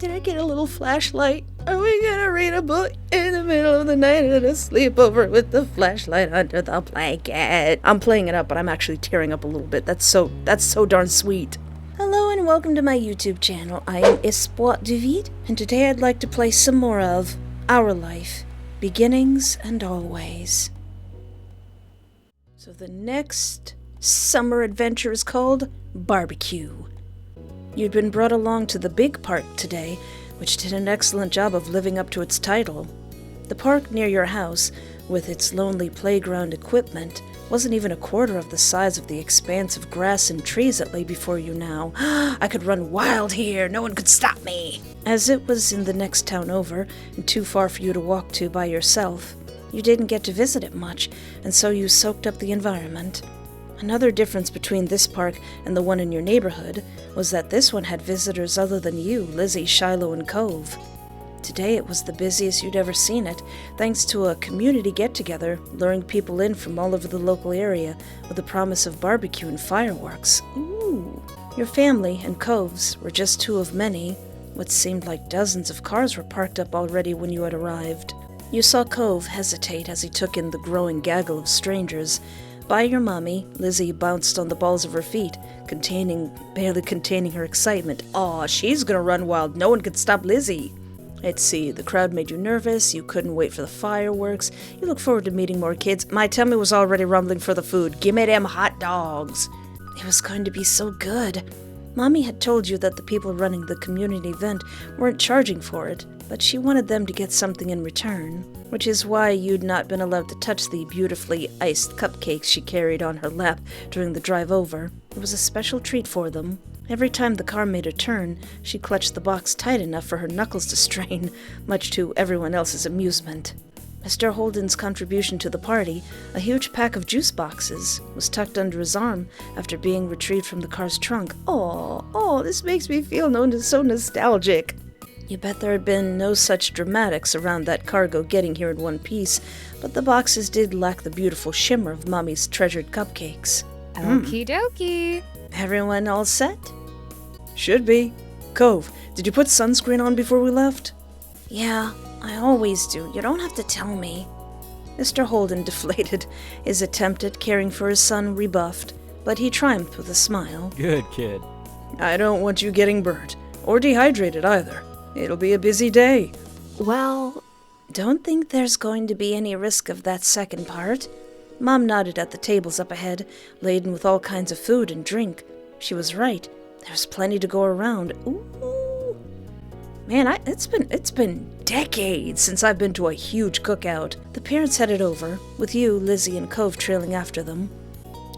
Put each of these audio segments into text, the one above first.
Did I get a little flashlight? Are we gonna read a book in the middle of the night at a sleepover with the flashlight under the blanket? I'm playing it up, but I'm actually tearing up a little bit. That's so darn sweet. Hello and welcome to my YouTube channel. I am Espoir David, and today I'd like to play some more of Our Life, Beginnings and Always. So the next summer adventure is called Barbecue. You'd been brought along to the big park today, which did an excellent job of living up to its title. The park near your house, with its lonely playground equipment, wasn't even a quarter of the size of the expanse of grass and trees that lay before you now. I could run wild here, no one could stop me! As it was in the next town over, and too far for you to walk to by yourself, you didn't get to visit it much, and so you soaked up the environment. Another difference between this park and the one in your neighborhood was that this one had visitors other than you, Lizzie, Shiloh, and Cove. Today it was the busiest you'd ever seen it, thanks to a community get-together luring people in from all over the local area with the promise of barbecue and fireworks. Ooh! Your family and Cove's were just two of many. What seemed like dozens of cars were parked up already when you had arrived. You saw Cove hesitate as he took in the growing gaggle of strangers. By your mommy, Lizzie bounced on the balls of her feet, barely containing her excitement. Aw, she's gonna run wild, no one can stop Lizzie! Let's see, the crowd made you nervous, you couldn't wait for the fireworks, you look forward to meeting more kids. My tummy was already rumbling for the food. Gimme them hot dogs! It was going to be so good. Mommy had told you that the people running the community event weren't charging for it, but she wanted them to get something in return, which is why you'd not been allowed to touch the beautifully iced cupcakes she carried on her lap during the drive over. It was a special treat for them. Every time the car made a turn, she clutched the box tight enough for her knuckles to strain, much to everyone else's amusement. Mr. Holden's contribution to the party, a huge pack of juice boxes, was tucked under his arm after being retrieved from the car's trunk. Oh, this makes me feel so nostalgic. You bet there had been no such dramatics around that cargo getting here in one piece, but the boxes did lack the beautiful shimmer of Mommy's treasured cupcakes. Okie dokie. Everyone all set? Should be. Cove, did you put sunscreen on before we left? Yeah, I always do. You don't have to tell me. Mr. Holden deflated, his attempt at caring for his son rebuffed, but he triumphed with a smile. Good kid. I don't want you getting burnt, or dehydrated either. It'll be a busy day. Well, don't think there's going to be any risk of that second part. Mom nodded at the tables up ahead, laden with all kinds of food and drink. She was right. There's plenty to go around. Ooh. Man, it's been decades since I've been to a huge cookout. The parents headed over, with you, Lizzie, and Cove trailing after them.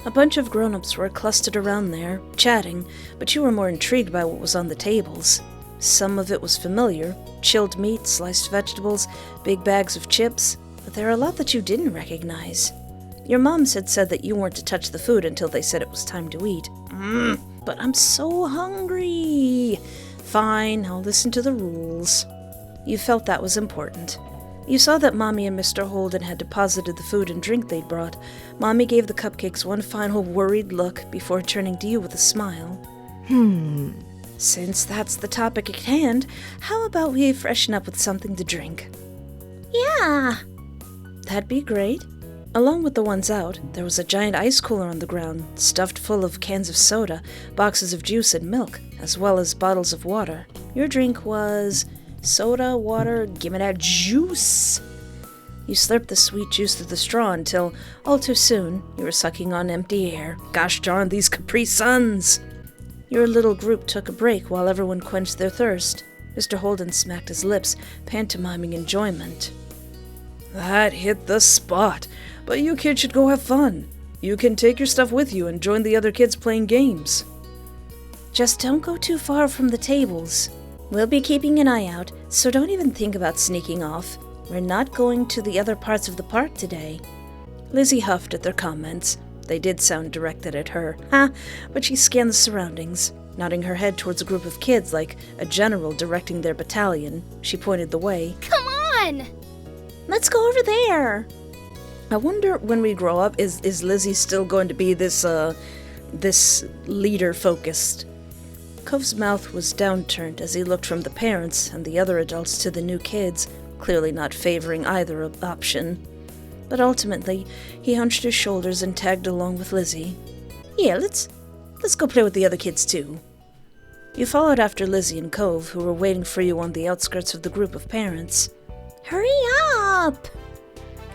A bunch of grown-ups were clustered around there, chatting, but you were more intrigued by what was on the tables. Some of it was familiar, chilled meat, sliced vegetables, big bags of chips, but there are a lot that you didn't recognize. Your moms had said that you weren't to touch the food until they said it was time to eat. But I'm so hungry. Fine, I'll listen to the rules. You felt that was important. You saw that Mommy and Mr. Holden had deposited the food and drink they'd brought. Mommy gave the cupcakes one final worried look before turning to you with a smile. Since that's the topic at hand, how about we freshen up with something to drink? Yeah. That'd be great. Along with the ones out, there was a giant ice cooler on the ground, stuffed full of cans of soda, boxes of juice and milk, as well as bottles of water. Your drink was soda, water, gimme that juice. You slurped the sweet juice through the straw until, all too soon, you were sucking on empty air. Gosh darn these Capri Suns! Your little group took a break while everyone quenched their thirst. Mr. Holden smacked his lips, pantomiming enjoyment. That hit the spot. But you kids should go have fun. You can take your stuff with you and join the other kids playing games. Just don't go too far from the tables. We'll be keeping an eye out, so don't even think about sneaking off. We're not going to the other parts of the park today. Lizzie huffed at their comments. They did sound directed at her. But she scanned the surroundings, nodding her head towards a group of kids like a general directing their battalion. She pointed the way. Come on! Let's go over there! I wonder when we grow up, is Lizzie still going to be this leader-focused? Cove's mouth was downturned as he looked from the parents and the other adults to the new kids, clearly not favoring either option. But ultimately, he hunched his shoulders and tagged along with Lizzie. Yeah, let's go play with the other kids too. You followed after Lizzie and Cove, who were waiting for you on the outskirts of the group of parents. Hurry up!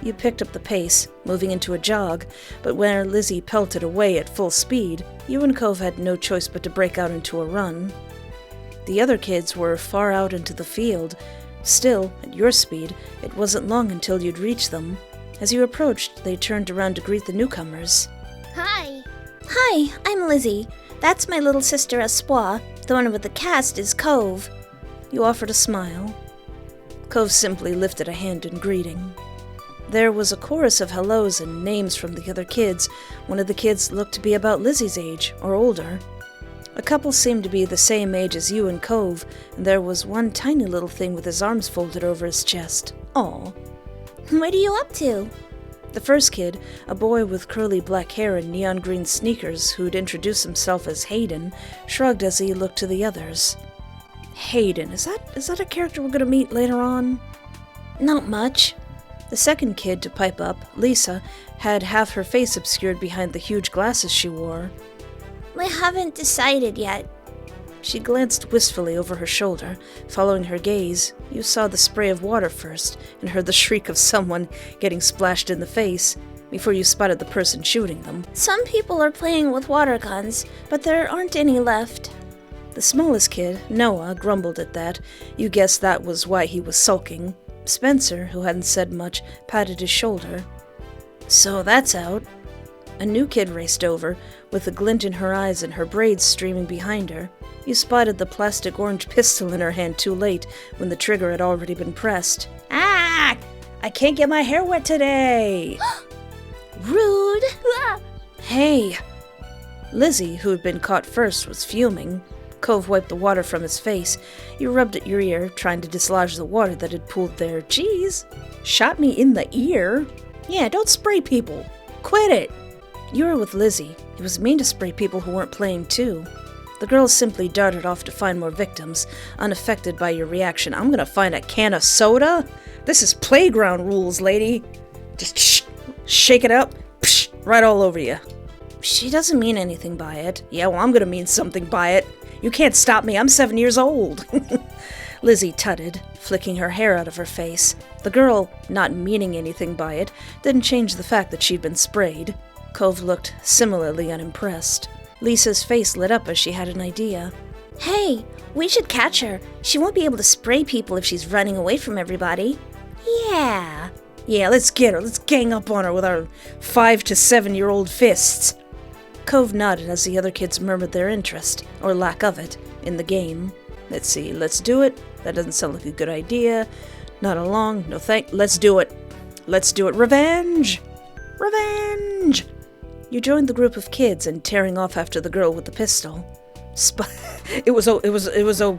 You picked up the pace, moving into a jog, but when Lizzie pelted away at full speed, you and Cove had no choice but to break out into a run. The other kids were far out into the field. Still, at your speed, it wasn't long until you'd reach them. As you approached, they turned around to greet the newcomers. Hi. Hi, I'm Lizzie. That's my little sister Espoir. The one with the cast is Cove. You offered a smile. Cove simply lifted a hand in greeting. There was a chorus of hellos and names from the other kids. One of the kids looked to be about Lizzie's age, or older. A couple seemed to be the same age as you and Cove, and there was one tiny little thing with his arms folded over his chest. Aw. What are you up to? The first kid, a boy with curly black hair and neon green sneakers who'd introduced himself as Hayden, shrugged as he looked to the others. Hayden, is that a character we're going to meet later on? Not much. The second kid to pipe up, Lisa, had half her face obscured behind the huge glasses she wore. I haven't decided yet. She glanced wistfully over her shoulder. Following her gaze, you saw the spray of water first, and heard the shriek of someone getting splashed in the face, before you spotted the person shooting them. Some people are playing with water guns, but there aren't any left. The smallest kid, Noah, grumbled at that. You guessed that was why he was sulking. Spencer, who hadn't said much, patted his shoulder. So that's out. A new kid raced over, with a glint in her eyes and her braids streaming behind her. You spotted the plastic orange pistol in her hand too late, when the trigger had already been pressed. Ah! I can't get my hair wet today! Rude! Hey! Lizzie, who had been caught first, was fuming. Cove wiped the water from his face. You rubbed at your ear, trying to dislodge the water that had pooled there. Jeez! Shot me in the ear? Yeah, don't spray people. Quit it! You were with Lizzie. It was mean to spray people who weren't playing too. The girls simply darted off to find more victims, unaffected by your reaction. I'm gonna find a can of soda? This is playground rules, lady. Just shake it up, right all over you. She doesn't mean anything by it. Yeah, well, I'm gonna mean something by it. You can't stop me, I'm 7 years old. Lizzie tutted, flicking her hair out of her face. The girl, not meaning anything by it, didn't change the fact that she'd been sprayed. Cove looked similarly unimpressed. Lisa's face lit up as she had an idea. Hey, we should catch her. She won't be able to spray people if she's running away from everybody. Yeah, let's get her. Let's gang up on her with our 5 to 7-year-old fists. Cove nodded as the other kids murmured their interest, or lack of it, in the game. Let's see, let's do it. That doesn't sound like a good idea. Not along, no thank. Let's do it. Let's do it. Revenge! Revenge! You joined the group of kids and tearing off after the girl with the pistol. It was a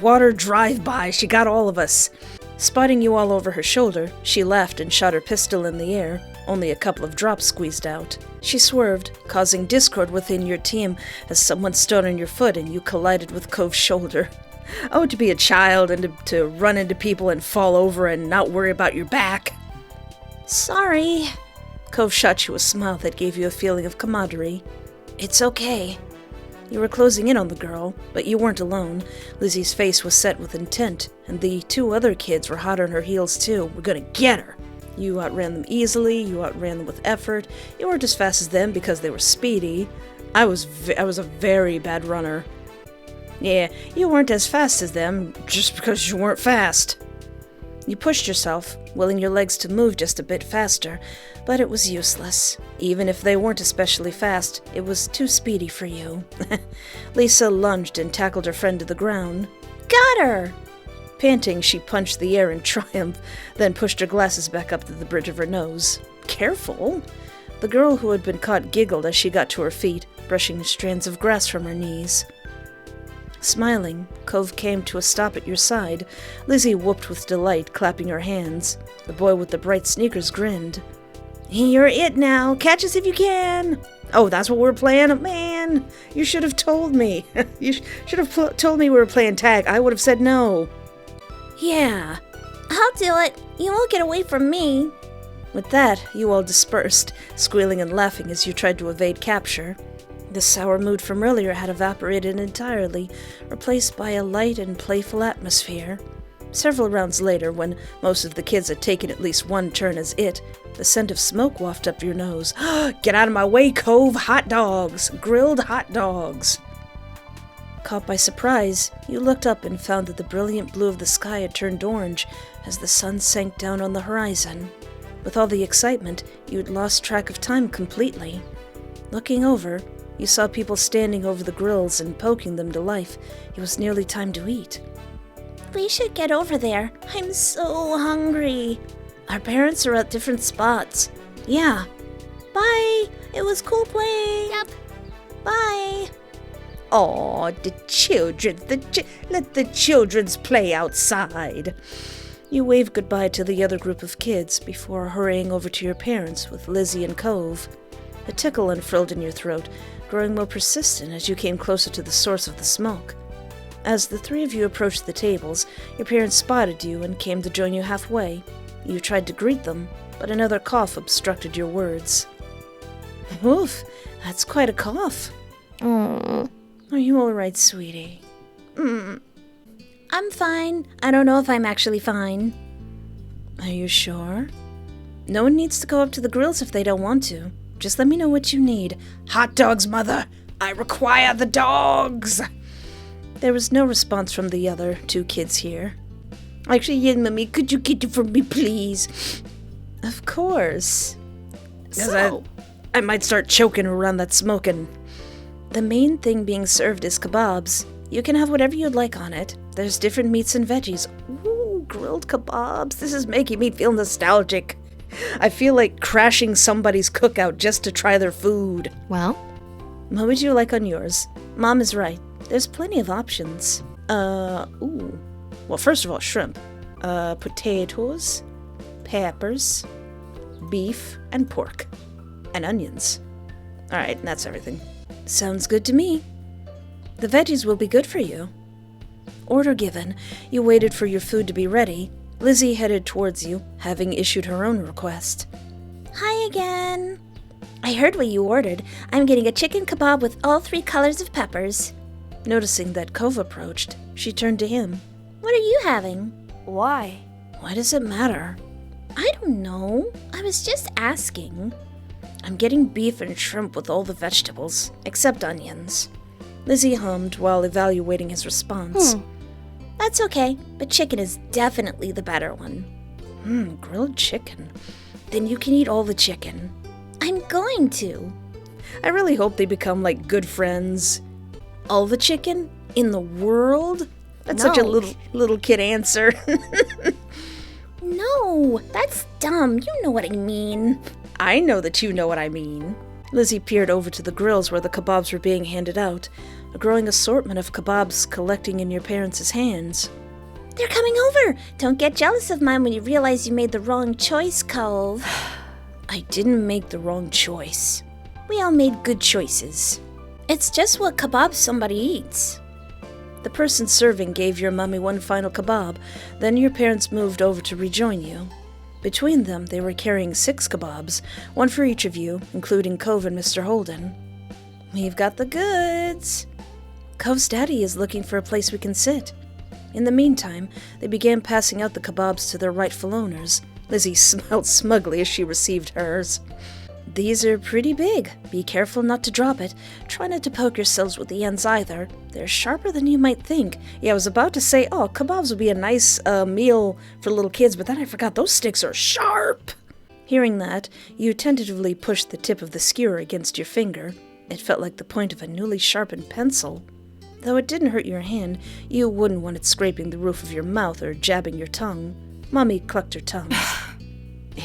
water drive-by. She got all of us. Spotting you all over her shoulder, she laughed and shot her pistol in the air. Only a couple of drops squeezed out. She swerved, causing discord within your team as someone stood on your foot and you collided with Cove's shoulder. Oh, to be a child and to run into people and fall over and not worry about your back. Sorry. Cove shot you a smile that gave you a feeling of camaraderie. It's okay. You were closing in on the girl, but you weren't alone. Lizzie's face was set with intent, and the 2 other kids were hot on her heels too. We're gonna get her! You outran them easily, you outran them with effort. You weren't as fast as them because they were speedy. I was a very bad runner. Yeah, you weren't as fast as them just because you weren't fast. You pushed yourself, willing your legs to move just a bit faster, but it was useless. Even if they weren't especially fast, it was too speedy for you. Lisa lunged and tackled her friend to the ground. Got her! Panting, she punched the air in triumph, then pushed her glasses back up to the bridge of her nose. Careful! The girl who had been caught giggled as she got to her feet, brushing strands of grass from her knees. Smiling, Cove came to a stop at your side. Lizzie whooped with delight, clapping her hands. The boy with the bright sneakers grinned. You're it now. Catch us if you can. Oh, that's what we're playing? Man, you should have told me. You should have told me we were playing tag. I would have said no. Yeah. I'll do it. You won't get away from me. With that, you all dispersed, squealing and laughing as you tried to evade capture. The sour mood from earlier had evaporated entirely, replaced by a light and playful atmosphere. Several rounds later, when most of the kids had taken at least one turn as it, the scent of smoke wafted up your nose. Get out of my way, Cove! Hot dogs! Grilled hot dogs! Caught by surprise, you looked up and found that the brilliant blue of the sky had turned orange as the sun sank down on the horizon. With all the excitement, you had lost track of time completely. Looking over, you saw people standing over the grills and poking them to life. It was nearly time to eat. We should get over there. I'm so hungry. Our parents are at different spots. Yeah. Bye. It was cool playing. Yep. Bye. Aw, the children. Let the children's play outside. You waved goodbye to the other group of kids before hurrying over to your parents with Lizzie and Cove. A tickle unfurled in your throat, growing more persistent as you came closer to the source of the smoke. As the three of you approached the tables, your parents spotted you and came to join you halfway. You tried to greet them, but another cough obstructed your words. Oof, that's quite a cough. Aww. Are you all right, sweetie? I'm fine. I don't know if I'm actually fine. Are you sure? No one needs to go up to the grills if they don't want to. Just let me know what you need. Hot dogs, Mother! I require the dogs! There was no response from the other two kids here. Actually, yeah, Mummy, could you get it for me, please? Of course. So, I might start choking around that smoking. The main thing being served is kebabs. You can have whatever you'd like on it. There's different meats and veggies. Ooh, grilled kebabs. This is making me feel nostalgic. I feel like crashing somebody's cookout just to try their food. Well, What would you like on yours? Mom is right. There's plenty of options. Well, first of all, shrimp. Potatoes, peppers, beef, and pork. And onions. Alright, that's everything. Sounds good to me. The veggies will be good for you. Order given, you waited for your food to be ready. Lizzie headed towards you, having issued her own request. hi again. I heard what you ordered. I'm getting a chicken kebab with all 3 colors of peppers. Noticing that Cove approached, she turned to him. What are you having? why? Why does it matter? I don't know. I was just asking. I'm getting beef and shrimp with all the vegetables, except onions. Lizzie hummed while evaluating his response. That's okay, but chicken is definitely the better one. Grilled chicken. Then you can eat all the chicken. I'm going to. I really hope they become like good friends. All the chicken in the world? That's such a No. little kid answer. No, that's dumb. You know what I mean. I know that you know what I mean. Lizzie peered over to the grills where the kebabs were being handed out, a growing assortment of kebabs collecting in your parents' hands. They're coming over. Don't get jealous of mine when you realize you made the wrong choice, Cove. I didn't make the wrong choice. We all made good choices. It's just what kebab somebody eats. The person serving gave your mummy one final kebab, then your parents moved over to rejoin you. Between them, they were carrying 6 kebabs, one for each of you, including Cove and Mr. Holden. We've got the goods. Cove's daddy is looking for a place we can sit. In the meantime, they began passing out the kebabs to their rightful owners. Lizzie smiled smugly as she received hers. These are pretty big. Be careful not to drop it. Try not to poke yourselves with the ends either. They're sharper than you might think. Yeah, I was about to say, kebabs would be a nice meal for little kids, but then I forgot those sticks are sharp. Hearing that, you tentatively pushed the tip of the skewer against your finger. It felt like the point of a newly sharpened pencil. Though it didn't hurt your hand, you wouldn't want it scraping the roof of your mouth or jabbing your tongue. Mommy clucked her tongue.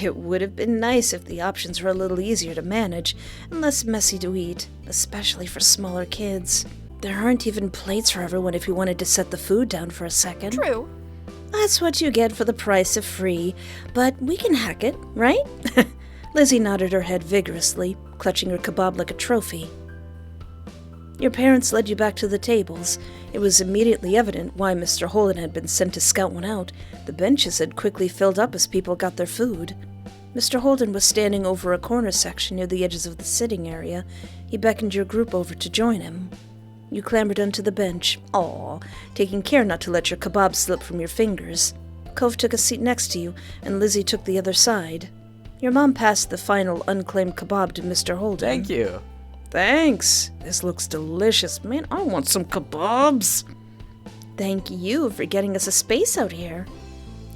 It would have been nice if the options were a little easier to manage and less messy to eat, especially for smaller kids. There aren't even plates for everyone if you wanted to set the food down for a second. True. That's what you get for the price of free, but we can hack it, right? Lizzie nodded her head vigorously, clutching her kebab like a trophy. Your parents led you back to the tables. It was immediately evident why Mr. Holden had been sent to scout one out. The benches had quickly filled up as people got their food. Mr. Holden was standing over a corner section near the edges of the sitting area. He beckoned your group over to join him. You clambered onto the bench, taking care not to let your kebab slip from your fingers. Cove took a seat next to you, and Lizzie took the other side. Your mom passed the final unclaimed kebab to Mr. Holden. Thank you. Thanks. This looks delicious. Man, I want some kebabs. Thank you for getting us a space out here.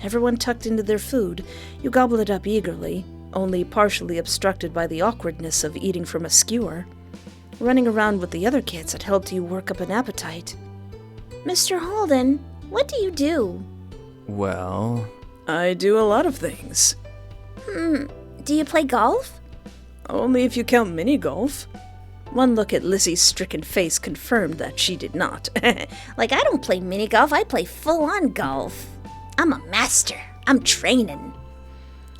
Everyone tucked into their food. You gobbled it up eagerly, only partially obstructed by the awkwardness of eating from a skewer. Running around with the other kids had helped you work up an appetite. Mr. Holden, what do you do? Well, I do a lot of things. Do you play golf? Only if you count mini-golf. One look at Lizzie's stricken face confirmed that she did not. Like, I don't play mini golf, I play full-on golf. I'm a master. I'm training.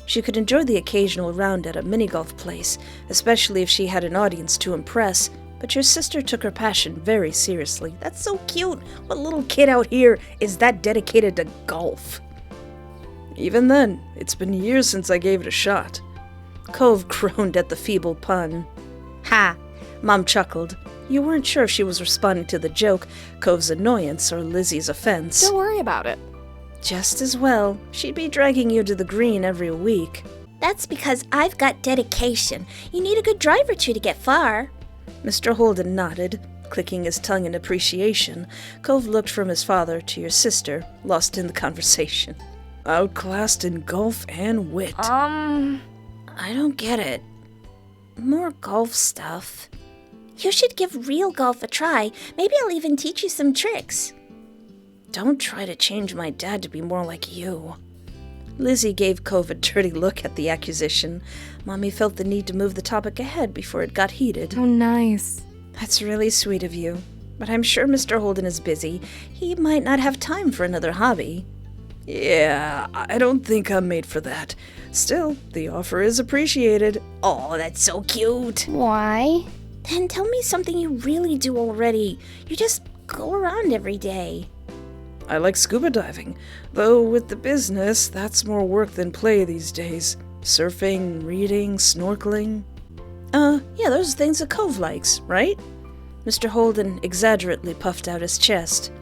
She could enjoy the occasional round at a mini-golf place, especially if she had an audience to impress, but your sister took her passion very seriously. That's so cute. What little kid out here is that dedicated to golf? Even then, it's been years since I gave it a shot. Cove groaned at the feeble pun. Ha! Mom chuckled. You weren't sure if she was responding to the joke, Cove's annoyance, or Lizzie's offense. Don't worry about it. Just as well. She'd be dragging you to the green every week. That's because I've got dedication. You need a good drive or two to get far. Mr. Holden nodded, clicking his tongue in appreciation. Cove looked from his father to your sister, lost in the conversation. Outclassed in golf and wit. I don't get it. More golf stuff. You should give real golf a try. Maybe I'll even teach you some tricks. Don't try to change my dad to be more like you. Lizzie gave Cove a dirty look at the accusation. Mommy felt the need to move the topic ahead before it got heated. Oh, nice. That's really sweet of you. But I'm sure Mr. Holden is busy. He might not have time for another hobby. Yeah, I don't think I'm made for that. Still, the offer is appreciated. Oh, that's so cute. Why? Then tell me something you really do already. You just go around every day. I like scuba diving, though with the business, that's more work than play these days. Surfing, reading, snorkeling. Yeah, those are things that Cove likes, right? Mr. Holden exaggerately puffed out his chest.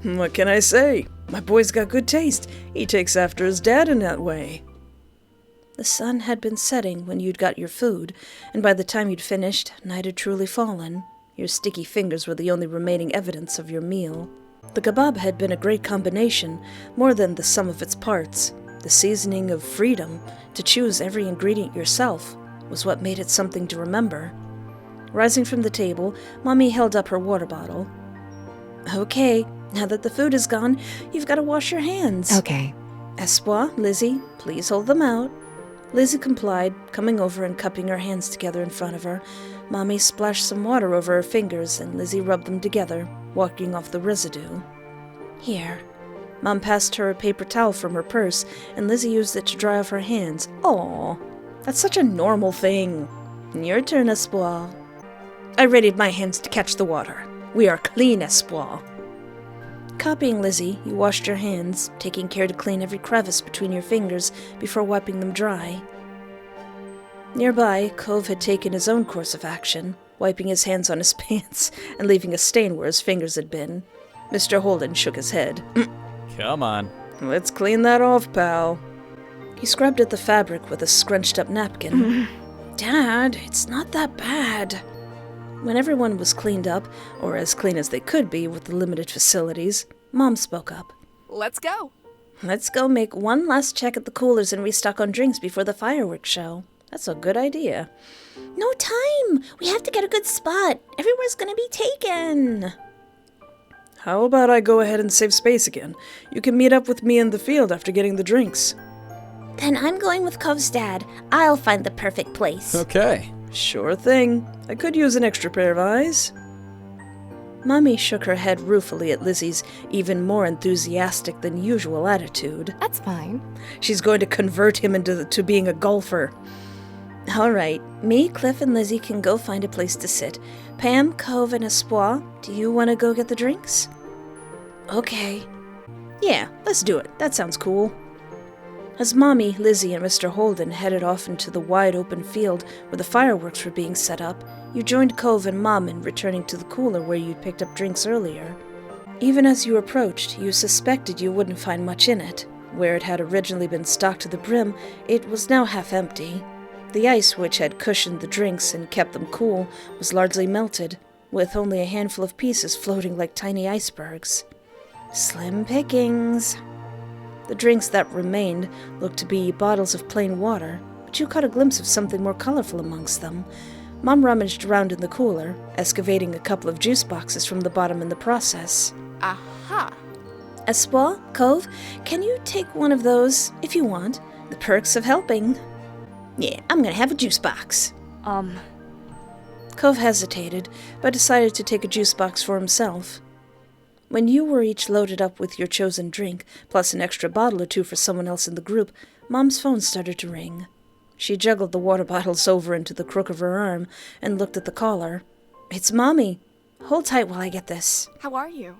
What can I say? My boy's got good taste. He takes after his dad in that way. The sun had been setting when you'd got your food, and by the time you'd finished, night had truly fallen. Your sticky fingers were the only remaining evidence of your meal. The kebab had been a great combination, more than the sum of its parts. The seasoning of freedom, to choose every ingredient yourself, was what made it something to remember. Rising from the table, Mommy held up her water bottle. Okay, now that the food is gone, you've got to wash your hands. Okay. Espoir, Lizzie, please hold them out. Lizzie complied, coming over and cupping her hands together in front of her. Mommy splashed some water over her fingers, and Lizzie rubbed them together, washing off the residue. Here. Mom passed her a paper towel from her purse, and Lizzie used it to dry off her hands. Aw, that's such a normal thing. Your turn, Espoir. I readied my hands to catch the water. We are clean, Espoir. Copying Lizzie, you washed your hands, taking care to clean every crevice between your fingers before wiping them dry. Nearby, Cove had taken his own course of action, wiping his hands on his pants and leaving a stain where his fingers had been. Mr. Holden shook his head. come on. Let's clean that off, pal. He scrubbed at the fabric with a scrunched-up napkin. Dad, it's not that bad. When everyone was cleaned up, or as clean as they could be with the limited facilities, Mom spoke up. Let's go. Let's go make one last check at the coolers and restock on drinks before the fireworks show. That's a good idea. No time. We have to get a good spot. Everywhere's gonna be taken. How about I go ahead and save space again? You can meet up with me in the field after getting the drinks. Then I'm going with Cove's dad. I'll find the perfect place. Okay. Sure thing. I could use an extra pair of eyes. Mommy shook her head ruefully at Lizzie's even more enthusiastic than usual attitude. That's fine. She's going to convert him to being a golfer. All right, me, Cliff, and Lizzie can go find a place to sit. Pam, Cove, and Espoir, do you want to go get the drinks? Okay. Yeah, let's do it. That sounds cool. As Mommy, Lizzie, and Mr. Holden headed off into the wide open field where the fireworks were being set up, you joined Cove and Mom in returning to the cooler where you'd picked up drinks earlier. Even as you approached, you suspected you wouldn't find much in it. Where it had originally been stocked to the brim, it was now half empty. The ice, which had cushioned the drinks and kept them cool, was largely melted, with only a handful of pieces floating like tiny icebergs. Slim pickings. The drinks that remained looked to be bottles of plain water, but you caught a glimpse of something more colorful amongst them. Mom rummaged around in the cooler, excavating a couple of juice boxes from the bottom in the process. Aha! Espoir, Cove, can you take one of those, if you want? The perks of helping. Yeah, I'm gonna have a juice box. Cove hesitated, but decided to take a juice box for himself. When you were each loaded up with your chosen drink, plus an extra bottle or two for someone else in the group, Mom's phone started to ring. She juggled the water bottles over into the crook of her arm and looked at the caller. It's Mommy. Hold tight while I get this. How are you?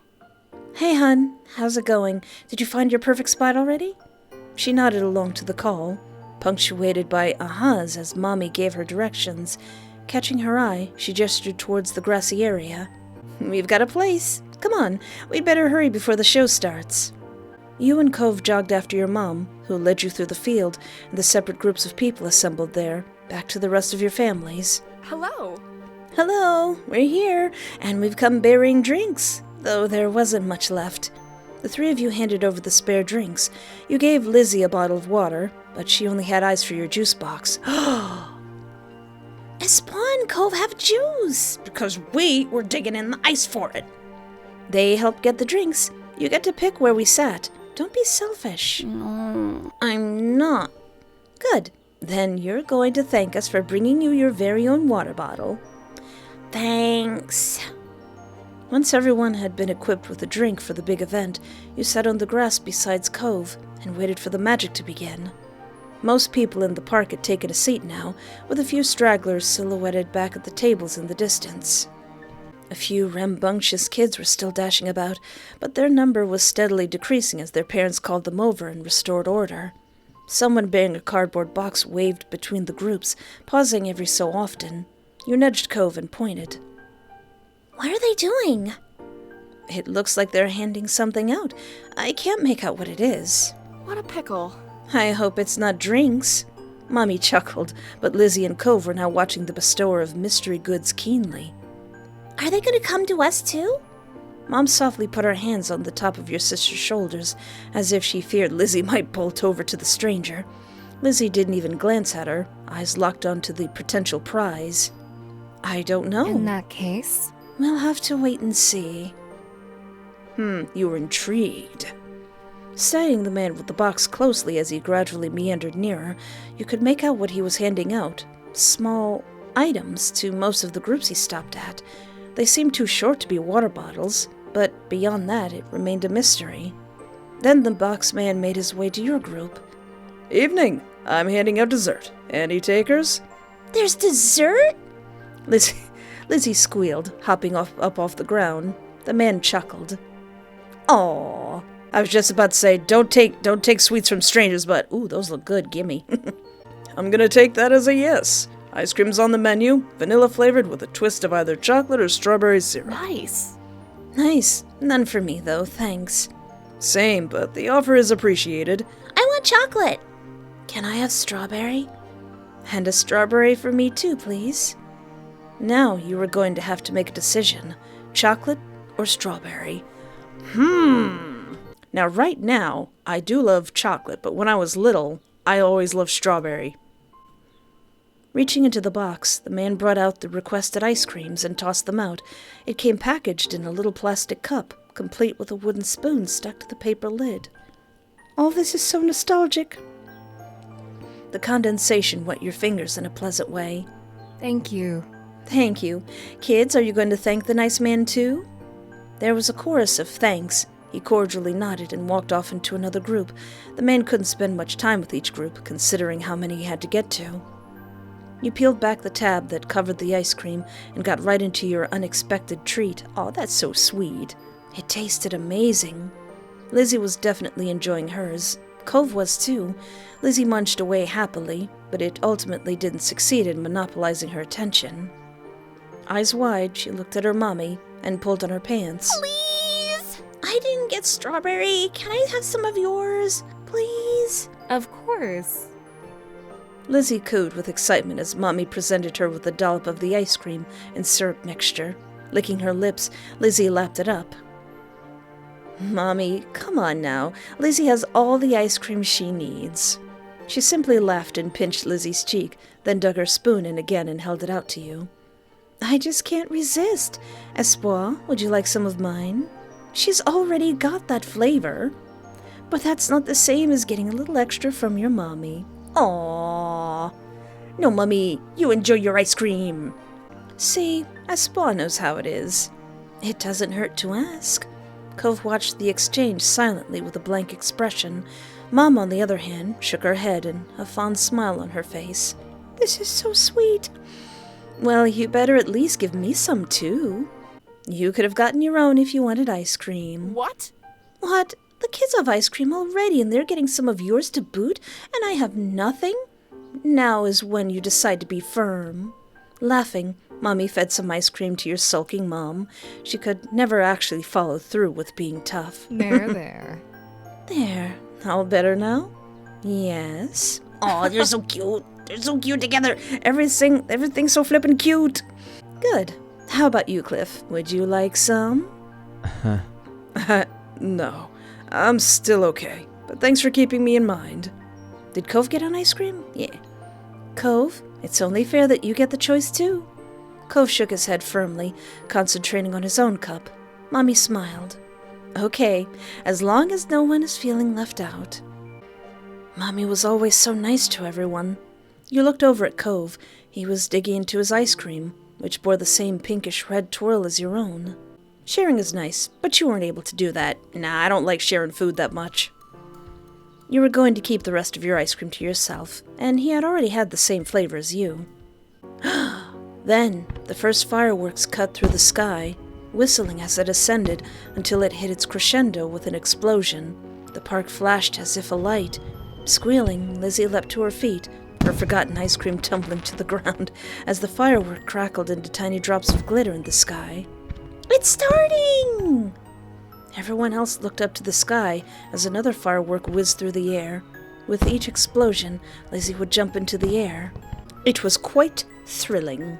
Hey, hun. How's it going? Did you find your perfect spot already? She nodded along to the call, punctuated by ahas as Mommy gave her directions. Catching her eye, she gestured towards the grassy area. We've got a place. Come on, we'd better hurry before the show starts. You and Cove jogged after your mom, who led you through the field, and the separate groups of people assembled there, back to the rest of your families. Hello! Hello, we're here, and we've come bearing drinks, though there wasn't much left. The three of you handed over the spare drinks. You gave Lizzie a bottle of water, but she only had eyes for your juice box. Espoir and Cove have juice. Because we were digging in the ice for it. They helped get the drinks. You get to pick where we sat. Don't be selfish. No. I'm not. Good. Then you're going to thank us for bringing you your very own water bottle. Thanks. Once everyone had been equipped with a drink for the big event, you sat on the grass beside Cove and waited for the magic to begin. Most people in the park had taken a seat now, with a few stragglers silhouetted back at the tables in the distance. A few rambunctious kids were still dashing about, but their number was steadily decreasing as their parents called them over and restored order. Someone bearing a cardboard box waved between the groups, pausing every so often. You nudged Cove and pointed. What are they doing? It looks like they're handing something out. I can't make out what it is. What a pickle. I hope it's not drinks. Mommy chuckled, but Lizzie and Cove were now watching the bestower of mystery goods keenly. Are they going to come to us too? Mom softly put her hands on the top of your sister's shoulders, as if she feared Lizzie might bolt over to the stranger. Lizzie didn't even glance at her, eyes locked onto the potential prize. I don't know. In that case? We'll have to wait and see. You were intrigued. Studying the man with the box closely as he gradually meandered nearer, you could make out what he was handing out. Small items to most of the groups he stopped at. They seemed too short to be water bottles, but beyond that it remained a mystery. Then the box man made his way to your group. Evening. I'm handing out dessert. Any takers? There's dessert? Lizzie squealed, hopping up off the ground. The man chuckled. Aw. I was just about to say, don't take sweets from strangers, but ooh, those look good, gimme. I'm gonna take that as a yes. Ice cream's on the menu, vanilla flavored with a twist of either chocolate or strawberry syrup. Nice. Nice. None for me, though, thanks. Same, but the offer is appreciated. I want chocolate. Can I have strawberry? And a strawberry for me too, please. Now you were going to have to make a decision. Chocolate or strawberry? Now, right now, I do love chocolate, but when I was little, I always loved strawberry. Reaching into the box, the man brought out the requested ice creams and tossed them out. It came packaged in a little plastic cup, complete with a wooden spoon stuck to the paper lid. All this is so nostalgic. The condensation wet your fingers in a pleasant way. Thank you. Thank you. Kids, are you going to thank the nice man too? There was a chorus of thanks. He cordially nodded and walked off into another group. The man couldn't spend much time with each group, considering how many he had to get to. You peeled back the tab that covered the ice cream and got right into your unexpected treat. Oh, that's so sweet. It tasted amazing. Lizzie was definitely enjoying hers. Cove was too. Lizzie munched away happily, but it ultimately didn't succeed in monopolizing her attention. Eyes wide, she looked at her mommy and pulled on her pants. Please! I didn't get strawberry. Can I have some of yours? Please? Of course. Lizzie cooed with excitement as Mommy presented her with a dollop of the ice cream and syrup mixture. Licking her lips, Lizzie lapped it up. Mommy, come on now. Lizzie has all the ice cream she needs. She simply laughed and pinched Lizzie's cheek, then dug her spoon in again and held it out to you. I just can't resist. Espoir, would you like some of mine? She's already got that flavor. But that's not the same as getting a little extra from your mommy. Aww. No, Mummy, you enjoy your ice cream. See, Espoir knows how it is. It doesn't hurt to ask. Cove watched the exchange silently with a blank expression. Mom, on the other hand, shook her head and a fond smile on her face. This is so sweet. Well, you better at least give me some, too. You could have gotten your own if you wanted ice cream. What? What? The kids have ice cream already, and they're getting some of yours to boot, and I have nothing? Now is when you decide to be firm. Laughing, Mommy fed some ice cream to your sulking mom. She could never actually follow through with being tough. There. There. All better now? Yes. Oh, they're so cute. They're so cute together. Everything's so flippin' cute. Good. How about you, Cliff? Would you like some? No. I'm still okay. But thanks for keeping me in mind. Did Cove get on ice cream? Yeah. Cove, it's only fair that you get the choice too. Cove shook his head firmly, concentrating on his own cup. Mommy smiled. Okay, as long as no one is feeling left out. Mommy was always so nice to everyone. You looked over at Cove. He was digging into his ice cream, which bore the same pinkish red twirl as your own. Sharing is nice, but you weren't able to do that. Nah, I don't like sharing food that much. You were going to keep the rest of your ice cream to yourself, and he had already had the same flavor as you. Then, the first fireworks cut through the sky, whistling as it ascended until it hit its crescendo with an explosion. The park flashed as if alight. Squealing, Lizzie leapt to her feet, her forgotten ice cream tumbling to the ground as the firework crackled into tiny drops of glitter in the sky. It's starting! Everyone else looked up to the sky as another firework whizzed through the air. With each explosion, Lizzie would jump into the air. It was quite thrilling.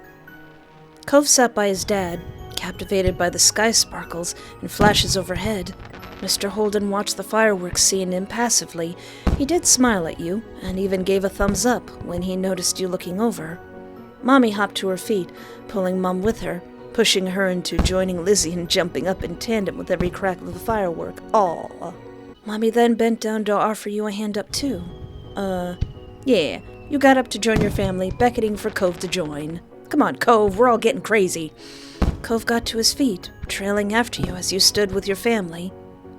Cove sat by his dad, captivated by the sky sparkles and flashes overhead. Mr. Holden watched the fireworks scene impassively. He did smile at you, and even gave a thumbs up when he noticed you looking over. Mommy hopped to her feet, pulling Mom with her, pushing her into joining Lizzie and jumping up in tandem with every crackle of the firework. Aw. Mommy then bent down to offer you a hand up too. Yeah, you got up to join your family, beckoning for Cove to join. Come on, Cove, we're all getting crazy. Cove got to his feet, trailing after you as you stood with your family.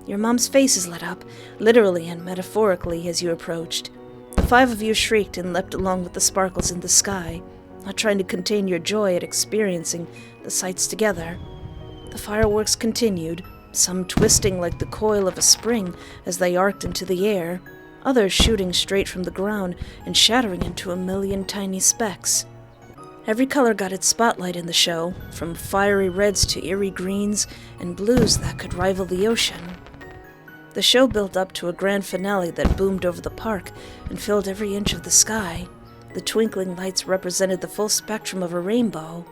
Your mom's faces lit up, literally and metaphorically, as you approached. The five of you shrieked and leapt along with the sparkles in the sky, not trying to contain your joy at experiencing the sights together. The fireworks continued, some twisting like the coil of a spring as they arced into the air, others shooting straight from the ground and shattering into a million tiny specks. Every color got its spotlight in the show, from fiery reds to eerie greens and blues that could rival the ocean. The show built up to a grand finale that boomed over the park and filled every inch of the sky. The twinkling lights represented the full spectrum of a rainbow.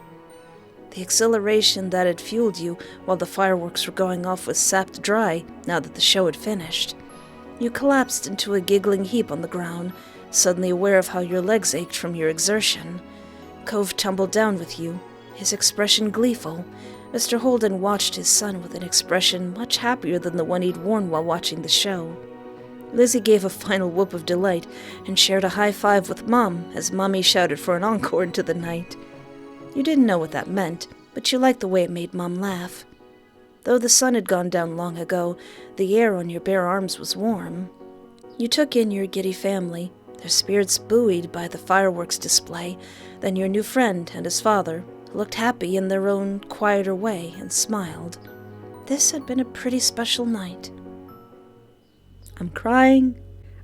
The exhilaration that had fueled you while the fireworks were going off was sapped dry now that the show had finished. You collapsed into a giggling heap on the ground, suddenly aware of how your legs ached from your exertion. Cove tumbled down with you, his expression gleeful. Mr. Holden watched his son with an expression much happier than the one he'd worn while watching the show. Lizzie gave a final whoop of delight and shared a high five with Mom as Mommy shouted for an encore into the night. You didn't know what that meant, but you liked the way it made Mom laugh. Though the sun had gone down long ago, the air on your bare arms was warm. You took in your giddy family, their spirits buoyed by the fireworks display. Then your new friend and his father looked happy in their own quieter way and smiled. This had been a pretty special night. I'm crying.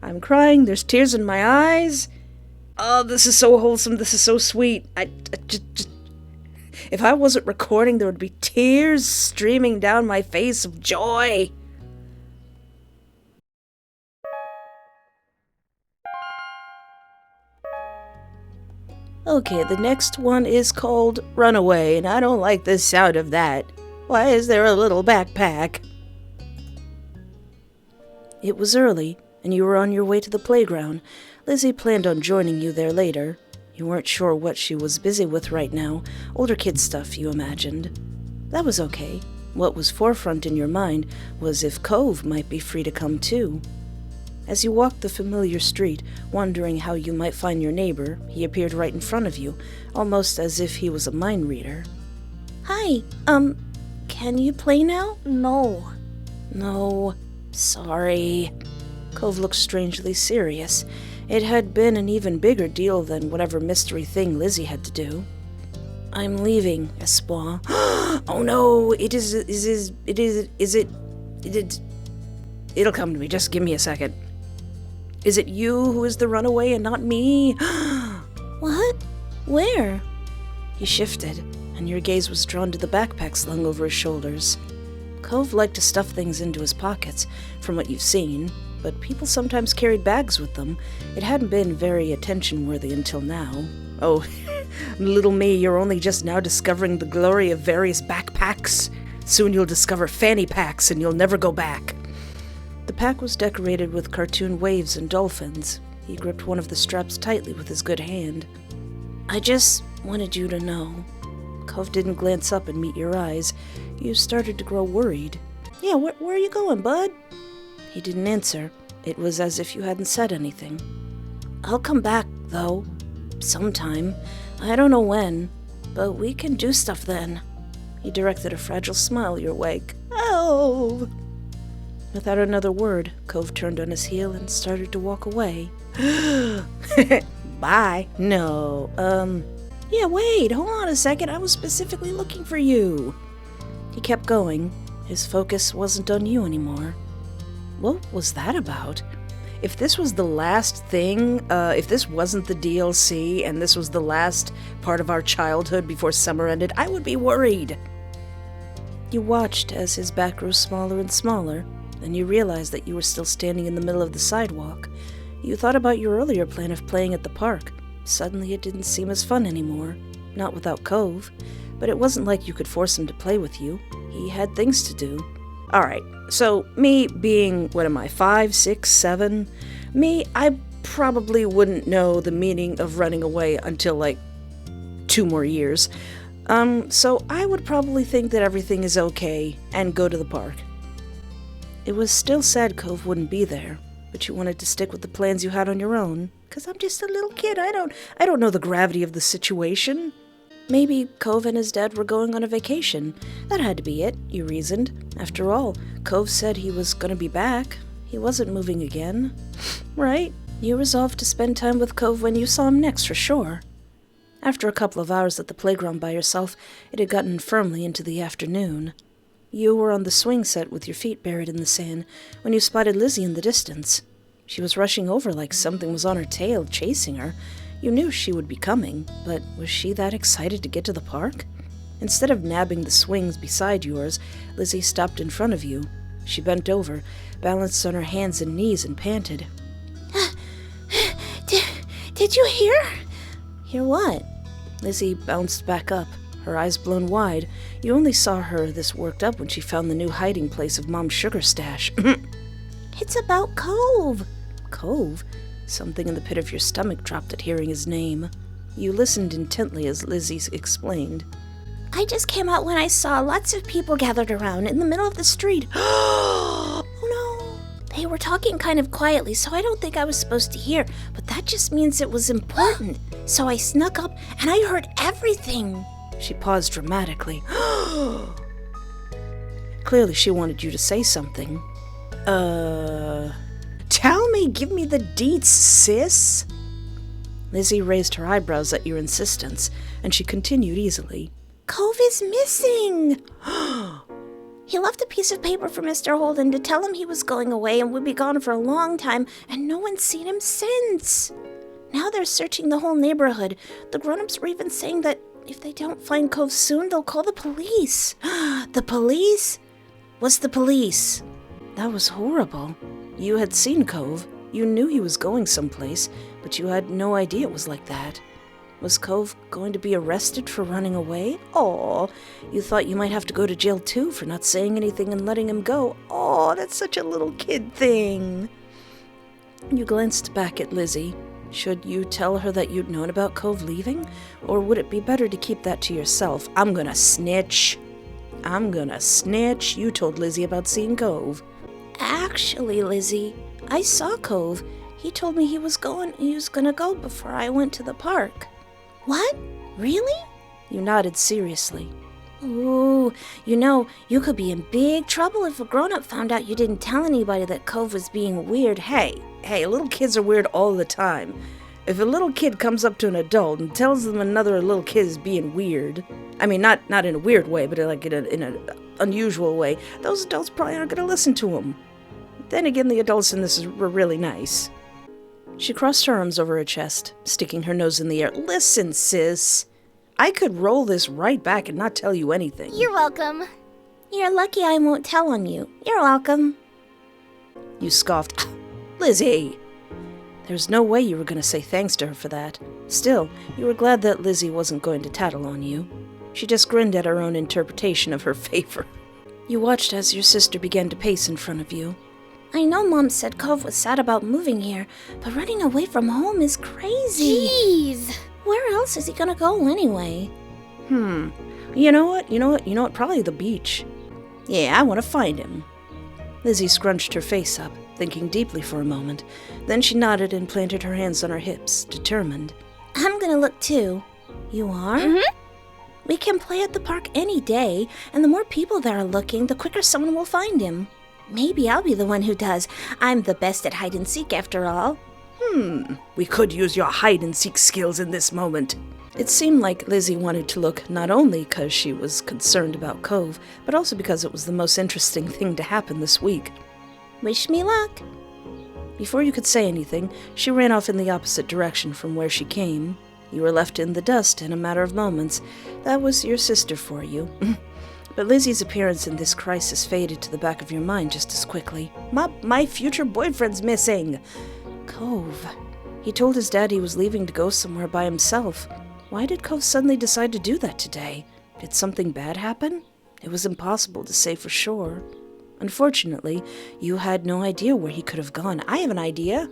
There's tears in my eyes. Oh, this is so wholesome. This is so sweet. I just if I wasn't recording, there would be tears streaming down my face of joy. Okay, the next one is called Runaway, and I don't like the sound of that. Why is there a little backpack? It was early, and you were on your way to the playground. Lizzie planned on joining you there later. You weren't sure what she was busy with right now. Older kid stuff, you imagined. That was okay. What was forefront in your mind was if Cove might be free to come too. As you walked the familiar street, wondering how you might find your neighbor, he appeared right in front of you, almost as if he was a mind reader. Hi, can you play now? No, sorry. Cove looked strangely serious. It had been an even bigger deal than whatever mystery thing Lizzie had to do. I'm leaving, Espoir. Oh no, it'll come to me, just give me a second. Is it you who is the runaway and not me? What? Where? He shifted, and your gaze was drawn to the backpack slung over his shoulders. Cove liked to stuff things into his pockets, from what you've seen, but people sometimes carried bags with them. It hadn't been very attention-worthy until now. Oh, little me, you're only just now discovering the glory of various backpacks. Soon you'll discover fanny packs, and you'll never go back. The pack was decorated with cartoon waves and dolphins. He gripped one of the straps tightly with his good hand. I just wanted you to know. Cove didn't glance up and meet your eyes. You started to grow worried. Yeah, where are you going, bud? He didn't answer. It was as if you hadn't said anything. I'll come back, though. Sometime. I don't know when, but we can do stuff then. He directed a fragile smile your way. Oh! Without another word, Cove turned on his heel and started to walk away. Bye. No, yeah, wait, hold on a second. I was specifically looking for you. He kept going. His focus wasn't on you anymore. What was that about? If this was the last thing, if this wasn't the DLC and this was the last part of our childhood before summer ended, I would be worried. You watched as his back grew smaller and smaller. Then you realized that you were still standing in the middle of the sidewalk. You thought about your earlier plan of playing at the park. Suddenly it didn't seem as fun anymore. Not without Cove. But it wasn't like you could force him to play with you. He had things to do. Alright, so me being, 5, 6, 7? I probably wouldn't know the meaning of running away until 2 more years. So I would probably think that everything is okay and go to the park. It was still sad Cove wouldn't be there, but you wanted to stick with the plans you had on your own. 'Cause I'm just a little kid, I don't know the gravity of the situation. Maybe Cove and his dad were going on a vacation. That had to be it, you reasoned. After all, Cove said he was gonna be back. He wasn't moving again. Right? You resolved to spend time with Cove when you saw him next, for sure. After a couple of hours at the playground by yourself, it had gotten firmly into the afternoon. You were on the swing set with your feet buried in the sand when you spotted Lizzie in the distance. She was rushing over like something was on her tail, chasing her. You knew she would be coming, but was she that excited to get to the park? Instead of nabbing the swings beside yours, Lizzie stopped in front of you. She bent over, balanced on her hands and knees, and panted. Did you hear? Hear what? Lizzie bounced back up, her eyes blown wide. You only saw her this worked up when she found the new hiding place of Mom's sugar stash. It's about Cove. Cove? Something in the pit of your stomach dropped at hearing his name. You listened intently as Lizzie explained. I just came out when I saw lots of people gathered around in the middle of the street. Oh no! They were talking kind of quietly, so I don't think I was supposed to hear, but that just means it was important. So I snuck up and I heard everything. She paused dramatically. Clearly she wanted you to say something. Tell me, give me the deets, sis. Lizzie raised her eyebrows at your insistence, and she continued easily. Cove is missing! He left a piece of paper for Mr. Holden to tell him he was going away and would be gone for a long time, and no one's seen him since. Now they're searching the whole neighborhood. The grown-ups were even saying that if they don't find Cove soon, they'll call the police. The police? What's the police? That was horrible. You had seen Cove. You knew he was going someplace, but you had no idea it was like that. Was Cove going to be arrested for running away? Aw, you thought you might have to go to jail too for not saying anything and letting him go. Aw, that's such a little kid thing. You glanced back at Lizzie. Should you tell her that you'd known about Cove leaving? Or would it be better to keep that to yourself? I'm gonna snitch. You told Lizzie about seeing Cove. Actually, Lizzie, I saw Cove. He told me he was gonna go before I went to the park. What? Really? You nodded seriously. Ooh, you could be in big trouble if a grown-up found out you didn't tell anybody that Cove was being weird. Hey, little kids are weird all the time. If a little kid comes up to an adult and tells them another little kid is being weird, I mean, not in a weird way, but like in an unusual way, those adults probably aren't going to listen to them. Then again, the adults in this were really nice. She crossed her arms over her chest, sticking her nose in the air. Listen, sis. I could roll this right back and not tell you anything. You're welcome. You're lucky I won't tell on you. You're welcome. You scoffed. Lizzie! There's no way you were going to say thanks to her for that. Still, you were glad that Lizzie wasn't going to tattle on you. She just grinned at her own interpretation of her favor. You watched as your sister began to pace in front of you. I know Mom said Cove was sad about moving here, but running away from home is crazy. Jeez! Where else is he gonna go anyway? You know what? Probably the beach. Yeah, I want to find him. Lizzie scrunched her face up, thinking deeply for a moment. Then she nodded and planted her hands on her hips, determined. I'm gonna look too. You are? Mm-hmm. We can play at the park any day, and the more people that are looking, the quicker someone will find him. Maybe I'll be the one who does. I'm the best at hide and seek after all. We could use your hide-and-seek skills in this moment. It seemed like Lizzie wanted to look not only because she was concerned about Cove, but also because it was the most interesting thing to happen this week. Wish me luck. Before you could say anything, she ran off in the opposite direction from where she came. You were left in the dust in a matter of moments. That was your sister for you. But Lizzie's appearance in this crisis faded to the back of your mind just as quickly. My future boyfriend's missing! Cove. He told his dad he was leaving to go somewhere by himself. Why did Cove suddenly decide to do that today? Did something bad happen? It was impossible to say for sure. Unfortunately, you had no idea where he could have gone. I have an idea.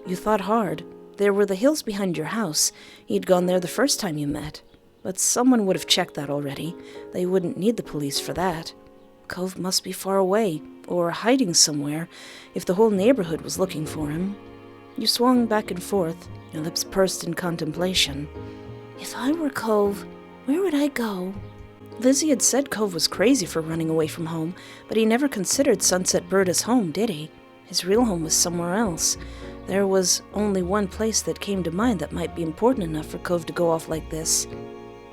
You thought hard. There were the hills behind your house. He'd gone there the first time you met. But someone would have checked that already. They wouldn't need the police for that. Cove must be far away, or hiding somewhere, if the whole neighborhood was looking for him. You swung back and forth, your lips pursed in contemplation. If I were Cove, where would I go? Lizzie had said Cove was crazy for running away from home, but he never considered Sunset Bird as home, did he? His real home was somewhere else. There was only one place that came to mind that might be important enough for Cove to go off like this.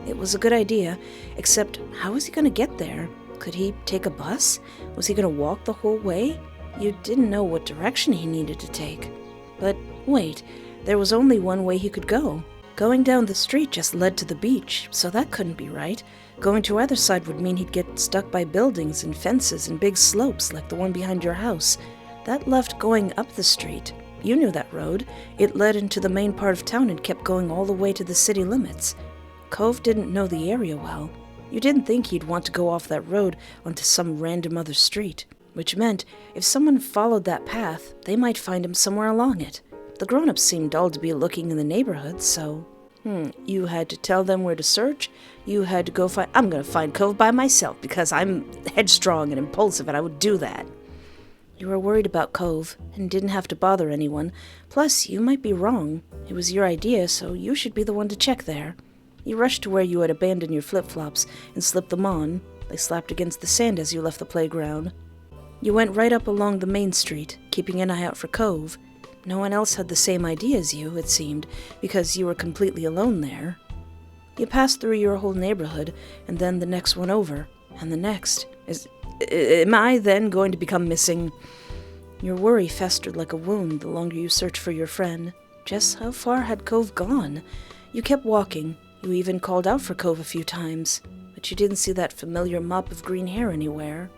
It was a good idea, except how was he going to get there? Could he take a bus? Was he going to walk the whole way? You didn't know what direction he needed to take. But wait, there was only one way he could go. Going down the street just led to the beach, so that couldn't be right. Going to either side would mean he'd get stuck by buildings and fences and big slopes like the one behind your house. That left going up the street. You knew that road. It led into the main part of town and kept going all the way to the city limits. Cove didn't know the area well. You didn't think he'd want to go off that road onto some random other street, which meant if someone followed that path, they might find him somewhere along it. The grown-ups seemed all to be looking in the neighborhood, so... You had to tell them where to search. You had to go find... I'm going to find Cove by myself because I'm headstrong and impulsive and I would do that. You were worried about Cove and didn't have to bother anyone. Plus, you might be wrong. It was your idea, so you should be the one to check there. You rushed to where you had abandoned your flip-flops and slipped them on. They slapped against the sand as you left the playground. You went right up along the main street, keeping an eye out for Cove. No one else had the same idea as you, it seemed, because you were completely alone there. You passed through your whole neighborhood, and then the next one over, and the next. Am I then going to become missing? Your worry festered like a wound the longer you searched for your friend. Just how far had Cove gone? You kept walking. You even called out for Cove a few times, but you didn't see that familiar mop of green hair anywhere.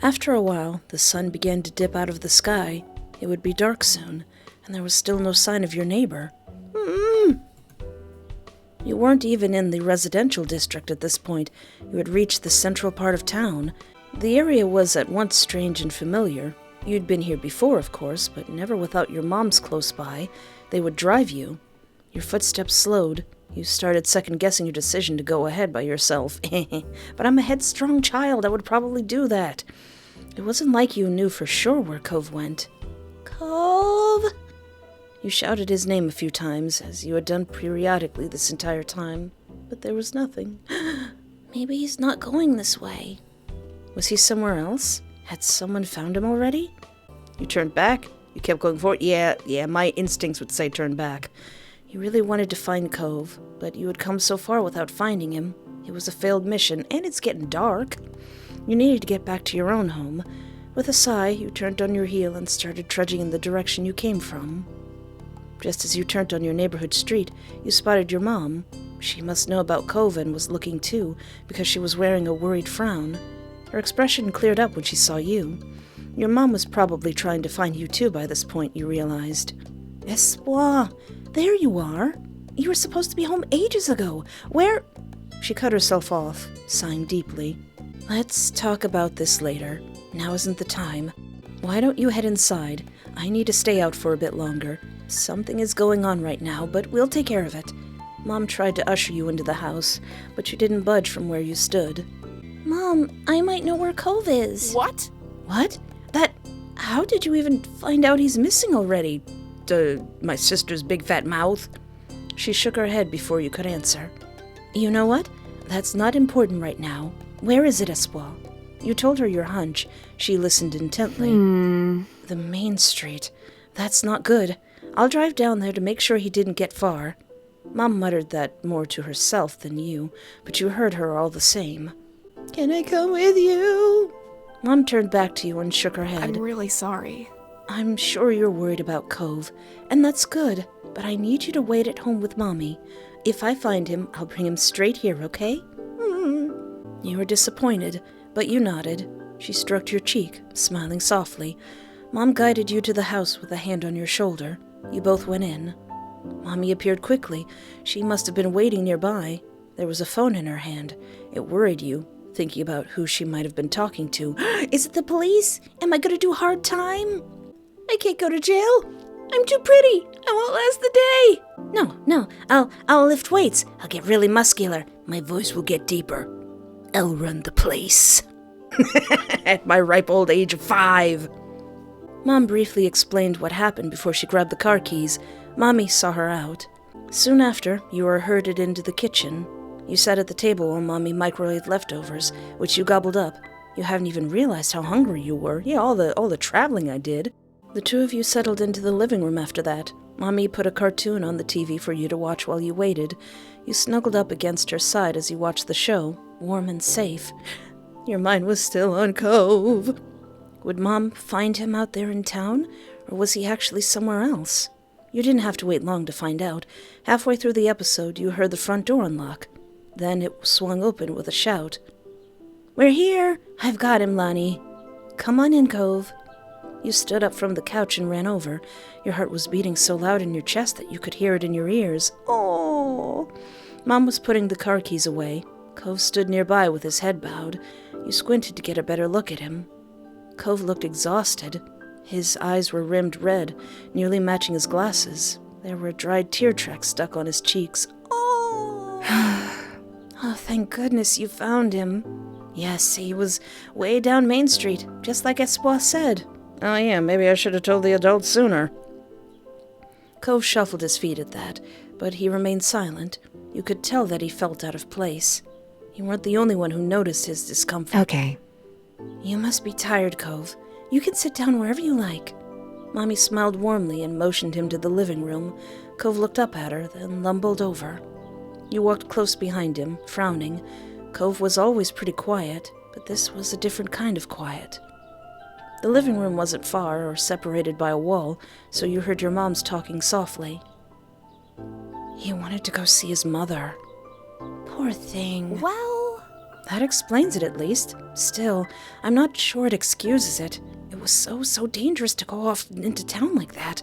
After a while, the sun began to dip out of the sky. It would be dark soon, and there was still no sign of your neighbor. You weren't even in the residential district at this point. You had reached the central part of town. The area was at once strange and familiar. You'd been here before, of course, but never without your moms close by. They would drive you. Your footsteps slowed. You started second-guessing your decision to go ahead by yourself. But I'm a headstrong child. I would probably do that. It wasn't like you knew for sure where Cove went. Cove! You shouted his name a few times, as you had done periodically this entire time, but there was nothing. Maybe he's not going this way. Was he somewhere else? Had someone found him already? You turned back? You kept going forward? Yeah, my instincts would say turn back. You really wanted to find Cove, but you had come so far without finding him. It was a failed mission, and it's getting dark. You needed to get back to your own home. With a sigh, you turned on your heel and started trudging in the direction you came from. Just as you turned on your neighborhood street, you spotted your mom. She must know about Cove and was looking too, because she was wearing a worried frown. Her expression cleared up when she saw you. Your mom was probably trying to find you too by this point, you realized. Espoir, there you are. You were supposed to be home ages ago. Where? She cut herself off, sighing deeply. Let's talk about this later. Now isn't the time. Why don't you head inside? I need to stay out for a bit longer. Something is going on right now, but we'll take care of it. Mom tried to usher you into the house, but you didn't budge from where you stood. Mom, I might know where Cove is. What? What? How did you even find out he's missing already? My sister's big fat mouth? She shook her head before you could answer. You know what? That's not important right now. Where is it, Espoir? You told her your hunch. She listened intently. The main street. That's not good. I'll drive down there to make sure he didn't get far. Mom muttered that more to herself than you, but you heard her all the same. Can I come with you? Mom turned back to you and shook her head. I'm really sorry. I'm sure you're worried about Cove, and that's good, but I need you to wait at home with Mommy. If I find him, I'll bring him straight here, okay? You were disappointed, but you nodded. She stroked your cheek, smiling softly. Mom guided you to the house with a hand on your shoulder. You both went in. Mommy appeared quickly. She must have been waiting nearby. There was a phone in her hand. It worried you, thinking about who she might have been talking to. Is it the police? Am I going to do hard time? I can't go to jail. I'm too pretty. I won't last the day. No. I'll lift weights. I'll get really muscular. My voice will get deeper. I'll run the place. At my ripe old age of 5. Mom briefly explained what happened before she grabbed the car keys. Mommy saw her out. Soon after, you were herded into the kitchen. You sat at the table while Mommy microwaved leftovers, which you gobbled up. You haven't even realized how hungry you were. Yeah, all the traveling I did. The two of you settled into the living room after that. Mommy put a cartoon on the TV for you to watch while you waited. You snuggled up against her side as you watched the show, warm and safe. Your mind was still on Cove. Would Mom find him out there in town, or was he actually somewhere else? You didn't have to wait long to find out. Halfway through the episode, you heard the front door unlock. Then it swung open with a shout. We're here! I've got him, Lonnie. Come on in, Cove. You stood up from the couch and ran over. Your heart was beating so loud in your chest that you could hear it in your ears. Oh! Mom was putting the car keys away. Cove stood nearby with his head bowed. You squinted to get a better look at him. Cove looked exhausted. His eyes were rimmed red, nearly matching his glasses. There were dried tear tracks stuck on his cheeks. Oh! Oh, thank goodness you found him. Yes, he was way down Main Street, just like Espoir said. Oh yeah, maybe I should have told the adults sooner. Cove shuffled his feet at that, but he remained silent. You could tell that he felt out of place. You weren't the only one who noticed his discomfort. Okay. You must be tired, Cove. You can sit down wherever you like. Mommy smiled warmly and motioned him to the living room. Cove looked up at her, then lumbled over. You walked close behind him, frowning. Cove was always pretty quiet, but this was a different kind of quiet. The living room wasn't far or separated by a wall, so you heard your moms talking softly. He wanted to go see his mother. Poor thing. Well, That explains it, at least. Still, I'm not sure it excuses it. It was so dangerous to go off into town like that.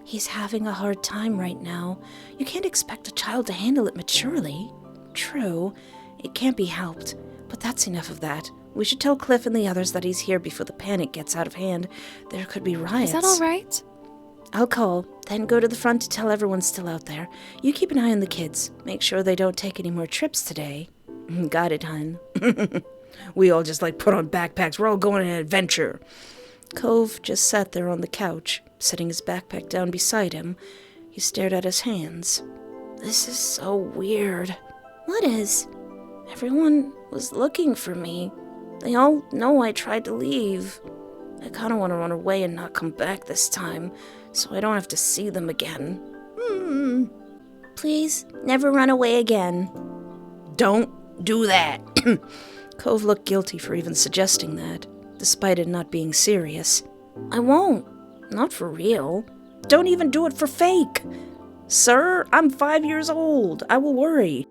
He's having a hard time right now. You can't expect a child to handle it maturely. True, it can't be helped. But that's enough of that. We should tell Cliff and the others that he's here before the panic gets out of hand. There could be riots. is that all right? I'll call, then go to the front to tell everyone's still out there. You keep an eye on the kids. Make sure they don't take any more trips today. Got it, hun. We all just put on backpacks. We're all going on an adventure. Cove just sat there on the couch, setting his backpack down beside him. He stared at his hands. This is so weird. What is? Everyone was looking for me. They all know I tried to leave. I kind of want to run away and not come back this time, so I don't have to see them again. Please, never run away again. Don't do that. Cove looked guilty for even suggesting that, despite it not being serious. I won't. Not for real. Don't even do it for fake. Sir, I'm 5 years old. I will worry.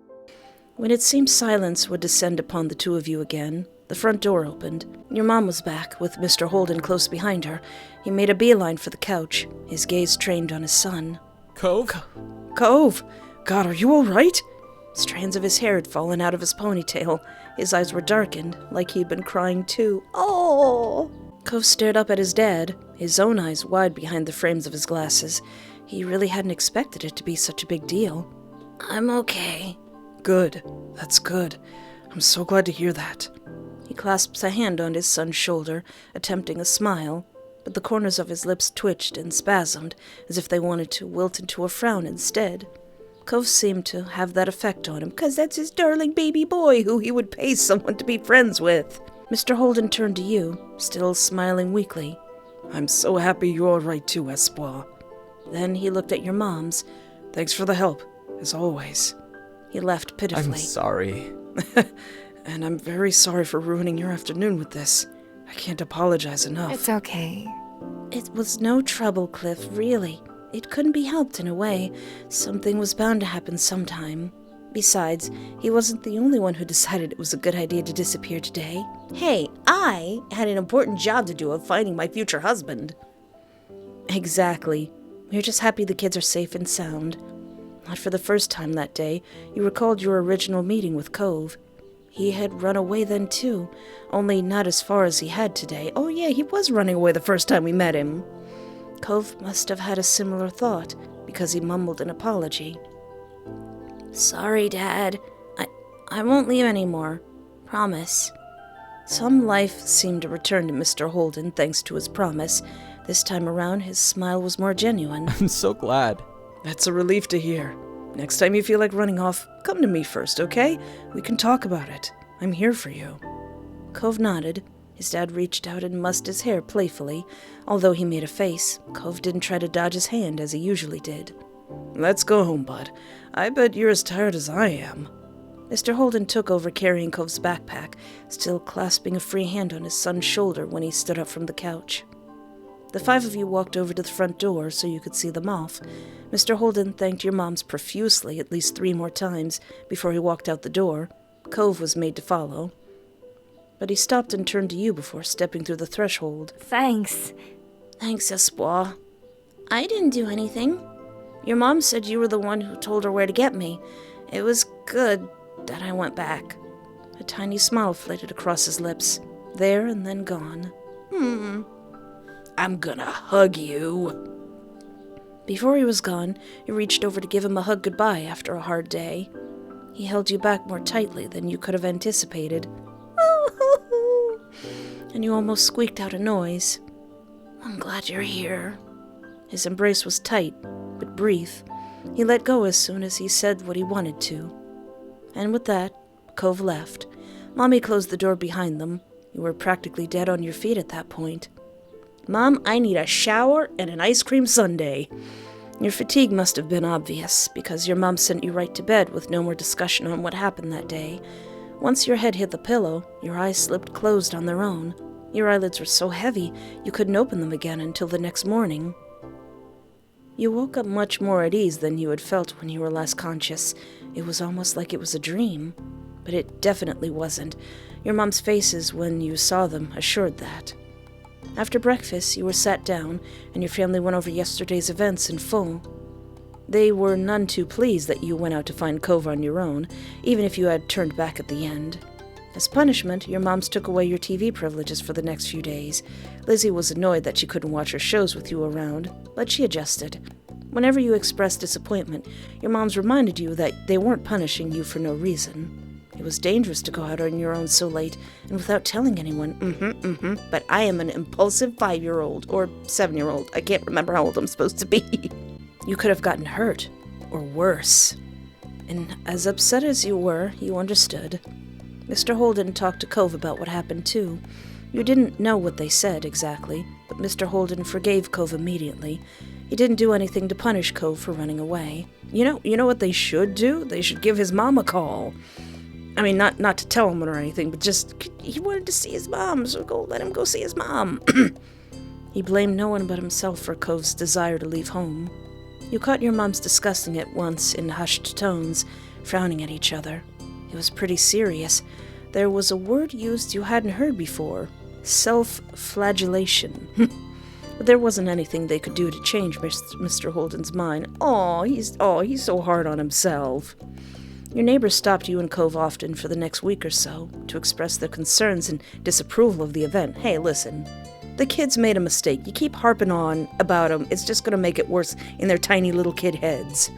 When it seemed silence would descend upon the two of you again, the front door opened. Your mom was back, with Mr. Holden close behind her. He made a beeline for the couch, his gaze trained on his son. Cove? Cove! God, are you all right? Strands of his hair had fallen out of his ponytail. His eyes were darkened, like he'd been crying too. Oh! Cove stared up at his dad, his own eyes wide behind the frames of his glasses. He really hadn't expected it to be such a big deal. I'm okay. Good. That's good. I'm so glad to hear that. He clasped a hand on his son's shoulder, attempting a smile, but the corners of his lips twitched and spasmed, as if they wanted to wilt into a frown instead. Cove seemed to have that effect on him, 'cause that's his darling baby boy who he would pay someone to be friends with. Mr. Holden turned to you, still smiling weakly. I'm so happy you're all right too, Espoir. Then he looked at your moms. Thanks for the help, as always. He laughed pitifully. I'm sorry. And I'm very sorry for ruining your afternoon with this. I can't apologize enough. It's okay. It was no trouble, Cliff, really. It couldn't be helped in a way. Something was bound to happen sometime. Besides, he wasn't the only one who decided it was a good idea to disappear today. Hey, I had an important job to do of finding my future husband. Exactly. We're just happy the kids are safe and sound. Not for the first time that day, you recalled your original meeting with Cove. He had run away then too, only not as far as he had today. Oh yeah, he was running away the first time we met him. Cove must have had a similar thought, because he mumbled an apology. Sorry, Dad. I won't leave anymore. Promise. Some life seemed to return to Mr. Holden thanks to his promise. This time around, his smile was more genuine. I'm so glad. That's a relief to hear. Next time you feel like running off, come to me first, okay? We can talk about it. I'm here for you. Cove nodded. His dad reached out and mussed his hair playfully. Although he made a face, Cove didn't try to dodge his hand as he usually did. Let's go home, bud. I bet you're as tired as I am. Mr. Holden took over carrying Cove's backpack, still clasping a free hand on his son's shoulder when he stood up from the couch. The five of you walked over to the front door so you could see them off. Mr. Holden thanked your moms profusely at least 3 more times before he walked out the door. Cove was made to follow. But he stopped and turned to you before stepping through the threshold. Thanks. Thanks, Espoir. I didn't do anything. Your mom said you were the one who told her where to get me. It was good that I went back. A tiny smile flitted across his lips, there and then gone. I'm gonna hug you. Before he was gone, you reached over to give him a hug goodbye after a hard day. He held you back more tightly than you could have anticipated. And you almost squeaked out a noise. I'm glad you're here. His embrace was tight, but brief. He let go as soon as he said what he wanted to. And with that, Cove left. Mommy closed the door behind them. You were practically dead on your feet at that point. Mom, I need a shower and an ice cream sundae. Your fatigue must have been obvious, because your mom sent you right to bed with no more discussion on what happened that day. Once your head hit the pillow, your eyes slipped closed on their own. Your eyelids were so heavy, you couldn't open them again until the next morning. You woke up much more at ease than you had felt when you were last conscious. It was almost like it was a dream. But it definitely wasn't. Your mom's faces, when you saw them, assured that. After breakfast, you were sat down, and your family went over yesterday's events in full. They were none too pleased that you went out to find Cove on your own, even if you had turned back at the end. As punishment, your moms took away your TV privileges for the next few days. Lizzie was annoyed that she couldn't watch her shows with you around, but she adjusted. Whenever you expressed disappointment, your moms reminded you that they weren't punishing you for no reason. It was dangerous to go out on your own so late and without telling anyone. But I am an impulsive 5-year-old or 7-year-old. I can't remember how old I'm supposed to be. You could have gotten hurt, or worse. And as upset as you were, you understood. Mr. Holden talked to Cove about what happened too. You didn't know what they said exactly, but Mr. Holden forgave Cove immediately. He didn't do anything to punish Cove for running away. You know what they should do? They should give his mom a call. I mean, not to tell him or anything, but just, he wanted to see his mom, so let him go see his mom. He blamed no one but himself for Cove's desire to leave home. You caught your moms discussing it once in hushed tones, frowning at each other. It was pretty serious. There was a word used you hadn't heard before. Self-flagellation. But there wasn't anything they could do to change Mr. Holden's mind. He's so hard on himself. Your neighbors stopped you and Cove often for the next week or so to express their concerns and disapproval of the event. Hey, listen, the kids made a mistake. You keep harping on about them. It's just going to make it worse in their tiny little kid heads.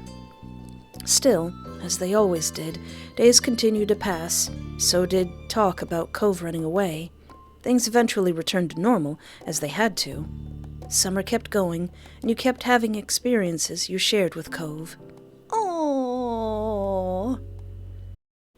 Still, as they always did, days continued to pass. So did talk about Cove running away. Things eventually returned to normal, as they had to. Summer kept going, and you kept having experiences you shared with Cove. Aww.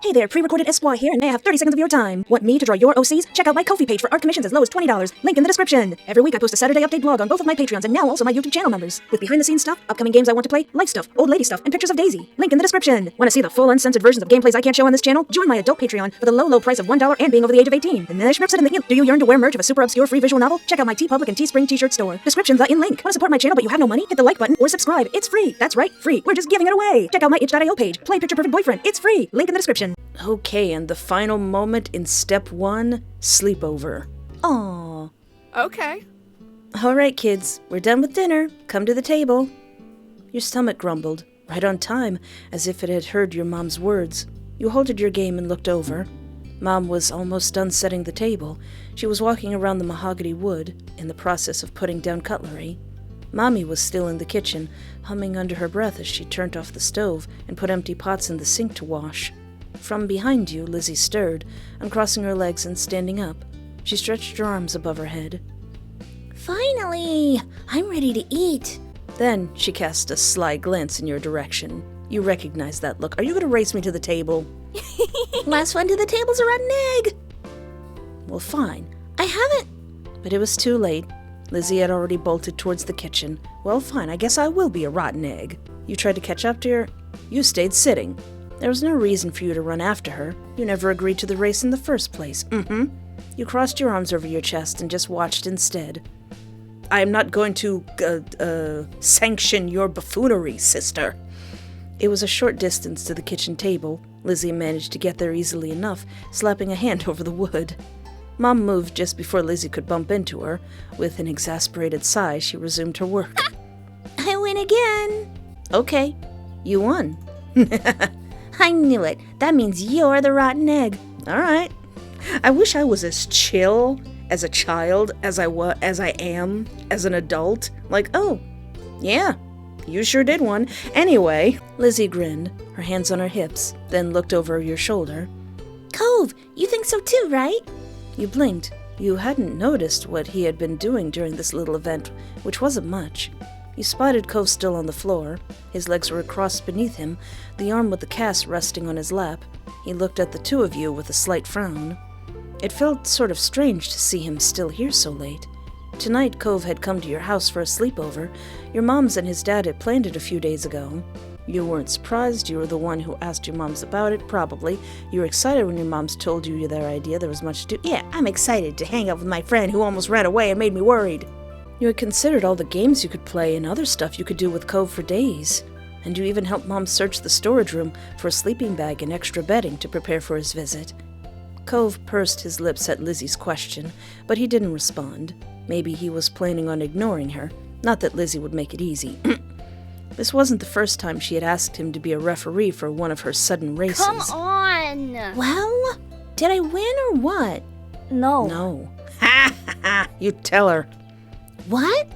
Hey there, pre-recorded SY here, and may I have 30 seconds of your time? Want me to draw your OCs? Check out my Ko-fi page for art commissions as low as $20. Link in the description. Every week I post a Saturday update blog on both of my Patreons and now also my YouTube channel members. With behind-the-scenes stuff, upcoming games I want to play, life stuff, old lady stuff, and pictures of Daisy. Link in the description. Want to see the full uncensored versions of gameplays I can't show on this channel? Join my adult Patreon for the low price of $1 and being over the age of 18. And then do you yearn to wear merch of a super obscure free visual novel? Check out my TeePublic and Teespring t-shirt store. Descriptions are in link. Want to support my channel but you have no money? Hit the like button or subscribe. It's free. That's right, free. We're just giving it away. Check out my itch.io page. Play Picture Perfect Boyfriend. It's free. Link in the description. Okay, and the final moment in step 1, sleepover. Aww. Okay. Alright, kids, we're done with dinner. Come to the table. Your stomach grumbled, right on time, as if it had heard your mom's words. You halted your game and looked over. Mom was almost done setting the table. She was walking around the mahogany wood, in the process of putting down cutlery. Mommy was still in the kitchen, humming under her breath as she turned off the stove and put empty pots in the sink to wash. From behind you, Lizzie stirred, uncrossing her legs and standing up. She stretched her arms above her head. Finally! I'm ready to eat. Then she cast a sly glance in your direction. You recognized that look. Are you going to race me to the table? Last one to the table's a rotten egg. Well, fine. I haven't. But it was too late. Lizzie had already bolted towards the kitchen. Well, fine, I guess I will be a rotten egg. You tried to catch up to her. You stayed sitting. There was no reason for you to run after her. You never agreed to the race in the first place. You crossed your arms over your chest and just watched instead. I am not going to, sanction your buffoonery, sister. It was a short distance to the kitchen table. Lizzie managed to get there easily enough, slapping a hand over the wood. Mom moved just before Lizzie could bump into her. With an exasperated sigh, she resumed her work. I win again. Okay, you won. I knew it. That means you're the rotten egg. All right. I wish I was as chill as a child as I am as an adult. Like, oh, yeah, you sure did one. Anyway, Lizzie grinned, her hands on her hips, then looked over your shoulder. Cove, you think so too, right? You blinked. You hadn't noticed what he had been doing during this little event, which wasn't much. You spotted Cove still on the floor. His legs were crossed beneath him, the arm with the cast resting on his lap. He looked at the two of you with a slight frown. It felt sort of strange to see him still here so late. Tonight, Cove had come to your house for a sleepover. Your moms and his dad had planned it a few days ago. You weren't surprised. You were the one who asked your moms about it, probably. You were excited when your moms told you their idea. There was much to do. Yeah, I'm excited to hang out with my friend who almost ran away and made me worried. You had considered all the games you could play and other stuff you could do with Cove for days. And you even helped Mom search the storage room for a sleeping bag and extra bedding to prepare for his visit. Cove pursed his lips at Lizzie's question, but he didn't respond. Maybe he was planning on ignoring her. Not that Lizzie would make it easy. This wasn't the first time she had asked him to be a referee for one of her sudden races. Come on! Well, did I win or what? No. No. Ha ha ha! You tell her. What?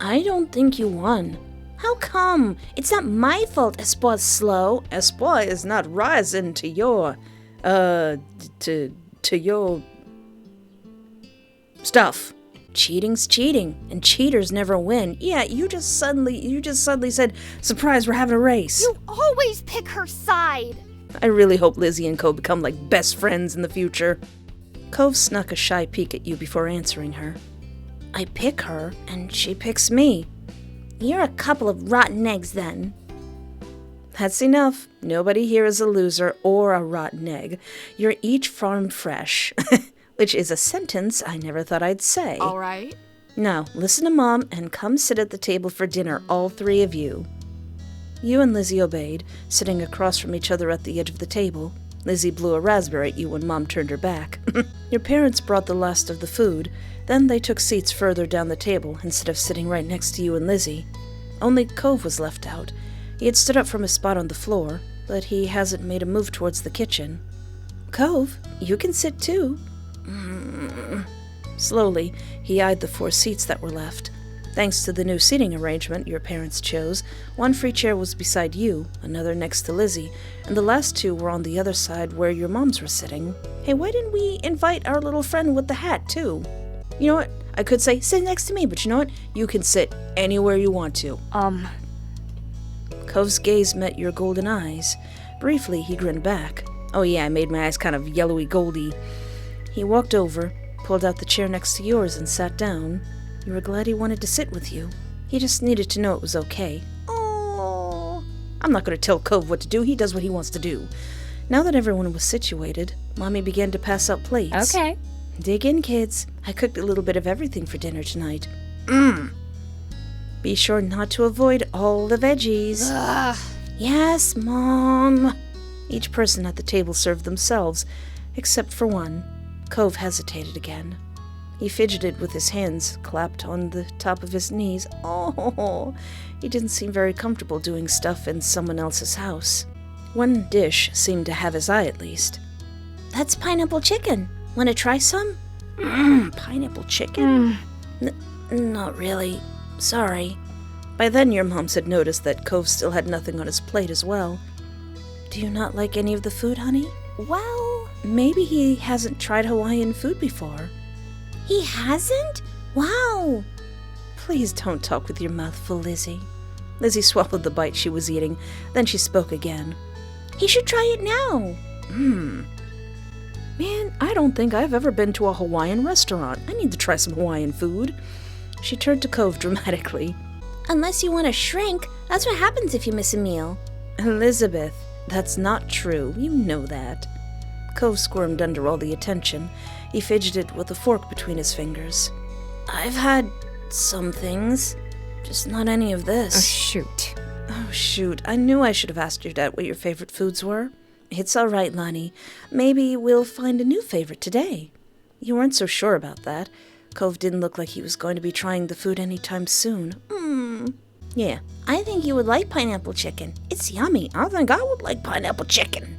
I don't think you won. How come? It's not my fault Espoir's slow. Espoir is not rising to your, to your stuff. Cheating's cheating, and cheaters never win. Yeah, you just suddenly said, surprise, we're having a race. You always pick her side. I really hope Lizzie and Cove become like best friends in the future. Cove snuck a shy peek at you before answering her. I pick her, and she picks me. You're a couple of rotten eggs then. That's enough. Nobody here is a loser or a rotten egg. You're each farm fresh. Which is a sentence I never thought I'd say. All right. Now, listen to Mom and come sit at the table for dinner, all three of you. You and Lizzie obeyed, sitting across from each other at the edge of the table. Lizzie blew a raspberry at you when Mom turned her back. Your parents brought the last of the food. Then they took seats further down the table instead of sitting right next to you and Lizzie. Only Cove was left out. He had stood up from his spot on the floor, but he hasn't made a move towards the kitchen. Cove, you can sit too. Slowly, he eyed the 4 seats that were left. Thanks to the new seating arrangement your parents chose, one free chair was beside you, another next to Lizzie, and the last 2 were on the other side where your moms were sitting. Hey, why didn't we invite our little friend with the hat, too? You know what? I could say, sit next to me, but you know what? You can sit anywhere you want to. Cove's gaze met your golden eyes. Briefly, he grinned back. Oh yeah, I made my eyes kind of yellowy goldy. He walked over, pulled out the chair next to yours and sat down. You were glad he wanted to sit with you. He just needed to know it was okay. Oh, I'm not going to tell Cove what to do. He does what he wants to do. Now that everyone was situated, Mommy began to pass out plates. Okay. Dig in, kids. I cooked a little bit of everything for dinner tonight. Be sure not to avoid all the veggies. Yes, Mom. Each person at the table served themselves, except for one. Cove hesitated again. He fidgeted with his hands, clapped on the top of his knees. Oh, he didn't seem very comfortable doing stuff in someone else's house. One dish seemed to have his eye at least. That's pineapple chicken. Want to try some? Pineapple chicken? Not really. Sorry. By then your moms had noticed that Cove still had nothing on his plate as well. Do you not like any of the food, honey? Well, maybe he hasn't tried Hawaiian food before. He hasn't? Wow. Please don't talk with your mouth full, Lizzie. Lizzie swallowed the bite she was eating. Then she spoke again. He should try it now. Man, I don't think I've ever been to a Hawaiian restaurant. I need to try some Hawaiian food. She turned to Cove dramatically. Unless you want to shrink, that's what happens if you miss a meal. Elizabeth, that's not true. You know that. Cove squirmed under all the attention. He fidgeted with a fork between his fingers. I've had some things, just not any of this. Oh, shoot. Oh, shoot. I knew I should have asked your dad what your favorite foods were. It's all right, Lonnie. Maybe we'll find a new favorite today. You weren't so sure about that. Cove didn't look like he was going to be trying the food anytime soon. Yeah. I think you would like pineapple chicken. It's yummy. I think I would like pineapple chicken.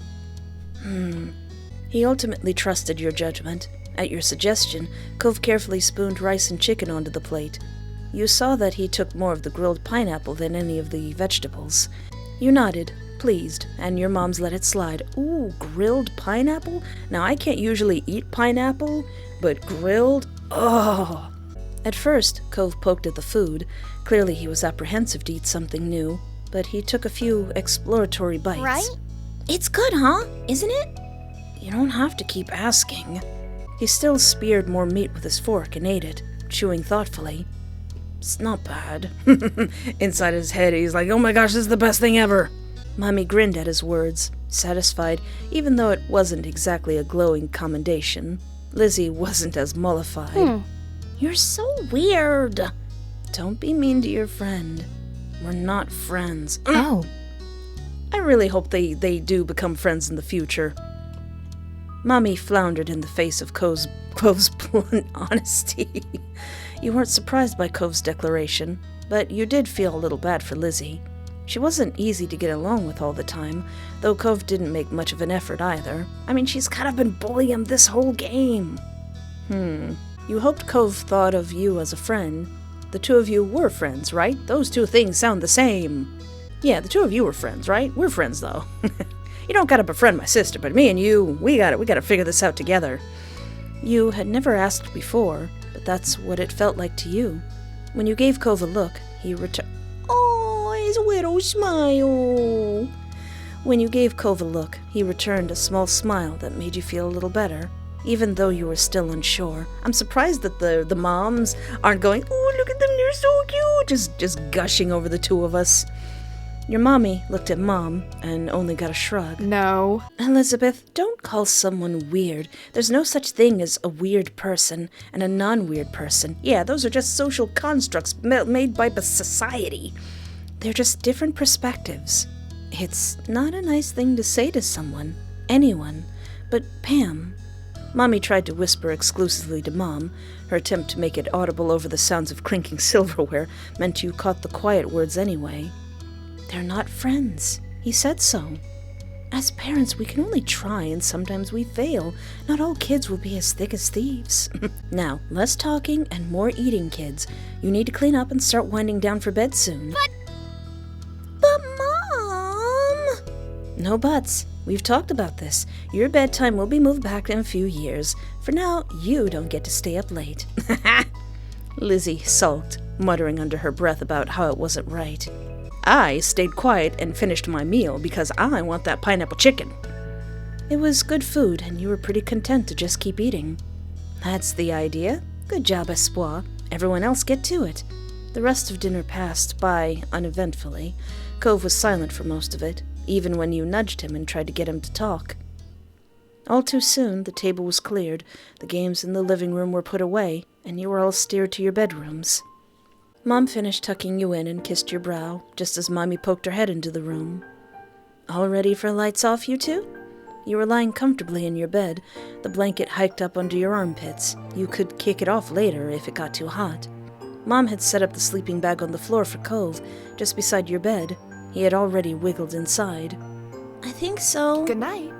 He ultimately trusted your judgment. At your suggestion, Cove carefully spooned rice and chicken onto the plate. You saw that he took more of the grilled pineapple than any of the vegetables. You nodded, pleased, and your moms let it slide. Ooh, grilled pineapple? Now, I can't usually eat pineapple, but grilled? Oh! At first, Cove poked at the food. Clearly he was apprehensive to eat something new, but he took a few exploratory bites. Right? It's good, huh? Isn't it? You don't have to keep asking. He still speared more meat with his fork and ate it. chewing thoughtfully. It's not bad. Inside his head, he's like, oh my gosh, this is the best thing ever. Mommy grinned at his words, satisfied, even though it wasn't exactly a glowing commendation. Lizzie wasn't as mollified. You're so weird. Don't be mean to your friend. We're not friends. Oh. I really hope they do become friends in the future. Mommy floundered in the face of Cove's blunt honesty. You weren't surprised by Cove's declaration, but you did feel a little bad for Lizzie. She wasn't easy to get along with all the time, though Cove didn't make much of an effort either. I mean, she's kind of been bullying him this whole game. You hoped Cove thought of you as a friend. The two of you were friends, right? Those two things sound the same. Yeah, the two of you were friends, right? We're friends, though. You don't gotta befriend my sister, but me and you, we gotta figure this out together. You had never asked before, but that's what it felt like to you. When you gave Cove a look, he returned. Oh, his little smile. When you gave Cove a look, he returned a small smile that made you feel a little better, even though you were still unsure. I'm surprised that the moms aren't going, oh, look at them, they're so cute, just gushing over the two of us. Your mommy looked at Mom and only got a shrug. No. Elizabeth, don't call someone weird. There's no such thing as a weird person and a non-weird person. Yeah, those are just social constructs made by society. They're just different perspectives. It's not a nice thing to say to someone, anyone, but Pam. Mommy tried to whisper exclusively to Mom. Her attempt to make it audible over the sounds of clinking silverware meant you caught the quiet words anyway. They're not friends. He said so. As parents, we can only try, and sometimes we fail. Not all kids will be as thick as thieves. Now, less talking and more eating, kids. You need to clean up and start winding down for bed soon. But Mom! No buts. We've talked about this. Your bedtime will be moved back in a few years. For now, you don't get to stay up late. Lizzie sulked, muttering under her breath about how it wasn't right. I stayed quiet and finished my meal because I want that pineapple chicken. It was good food, and you were pretty content to just keep eating. That's the idea. Good job, Espoir. Everyone else get to it. The rest of dinner passed by uneventfully. Cove was silent for most of it, even when you nudged him and tried to get him to talk. All too soon, the table was cleared, the games in the living room were put away, and you were all steered to your bedrooms. Mom finished tucking you in and kissed your brow, just as Mommy poked her head into the room. All ready for lights off, you two? You were lying comfortably in your bed, the blanket hiked up under your armpits. You could kick it off later if it got too hot. Mom had set up the sleeping bag on the floor for Cove, just beside your bed. He had already wiggled inside. I think so. Good night.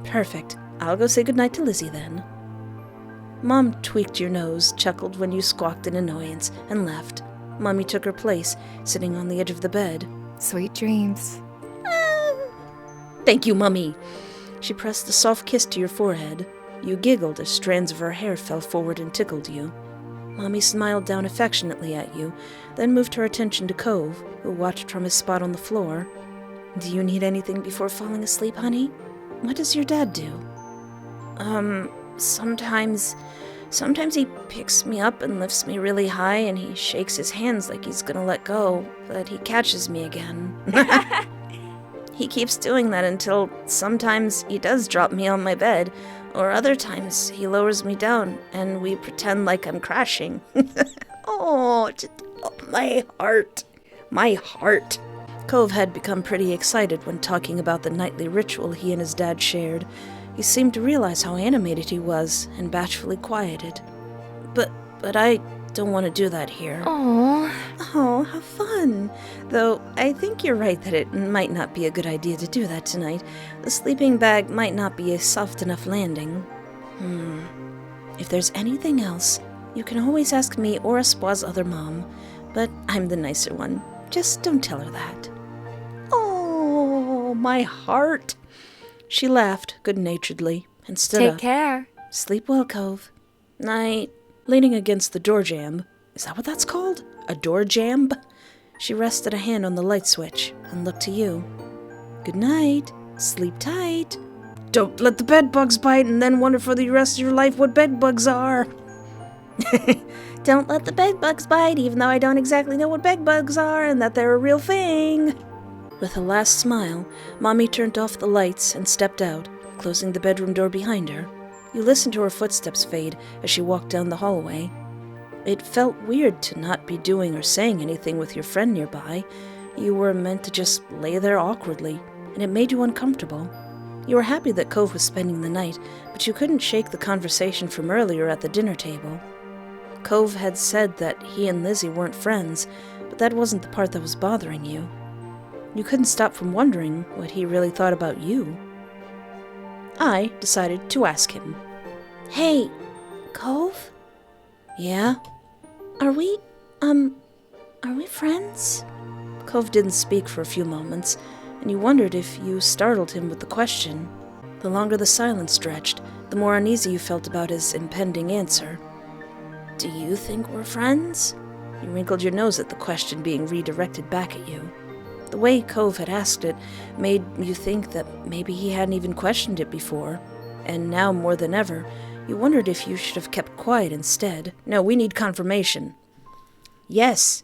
Perfect. I'll go say goodnight to Lizzie then. Mom tweaked your nose, chuckled when you squawked in annoyance, and left. Mommy took her place, sitting on the edge of the bed. Sweet dreams. Thank you, Mummy. She pressed a soft kiss to your forehead. You giggled as strands of her hair fell forward and tickled you. Mommy smiled down affectionately at you, then moved her attention to Cove, who watched from his spot on the floor. Do you need anything before falling asleep, honey? What does your dad do? Sometimes he picks me up and lifts me really high, and he shakes his hands like he's gonna let go, but he catches me again. He keeps doing that until sometimes he does drop me on my bed, or other times he lowers me down and we pretend like I'm crashing. Oh, my heart. My heart. Cove had become pretty excited when talking about the nightly ritual he and his dad shared. He seemed to realize how animated he was, and bashfully quieted. But I don't want to do that here. Aww. Oh, how fun. Though, I think you're right that it might not be a good idea to do that tonight. The sleeping bag might not be a soft enough landing. If there's anything else, you can always ask me or Espoir's other mom, but I'm the nicer one. Just don't tell her that. Oh, my heart. She laughed good-naturedly and stood up. Take care. Sleep well, Cove. Night. Leaning against the door jamb. Is that what that's called? A door jamb? She rested a hand on the light switch and looked to you. Good night. Sleep tight. Don't let the bed bugs bite and then wonder for the rest of your life what bed bugs are. Don't let the bed bugs bite, even though I don't exactly know what bed bugs are and that they're a real thing. With a last smile, Mommy turned off the lights and stepped out, closing the bedroom door behind her. You listened to her footsteps fade as she walked down the hallway. It felt weird to not be doing or saying anything with your friend nearby. You were meant to just lay there awkwardly, and it made you uncomfortable. You were happy that Cove was spending the night, but you couldn't shake the conversation from earlier at the dinner table. Cove had said that he and Lizzie weren't friends, but that wasn't the part that was bothering you. You couldn't stop from wondering what he really thought about you. I decided to ask him. Hey, Cove? Yeah? Are we friends? Cove didn't speak for a few moments, and you wondered if you startled him with the question. The longer the silence stretched, the more uneasy you felt about his impending answer. Do you think we're friends? You wrinkled your nose at the question being redirected back at you. The way Cove had asked it made you think that maybe he hadn't even questioned it before, and now more than ever, you wondered if you should have kept quiet instead. No, we need confirmation. Yes.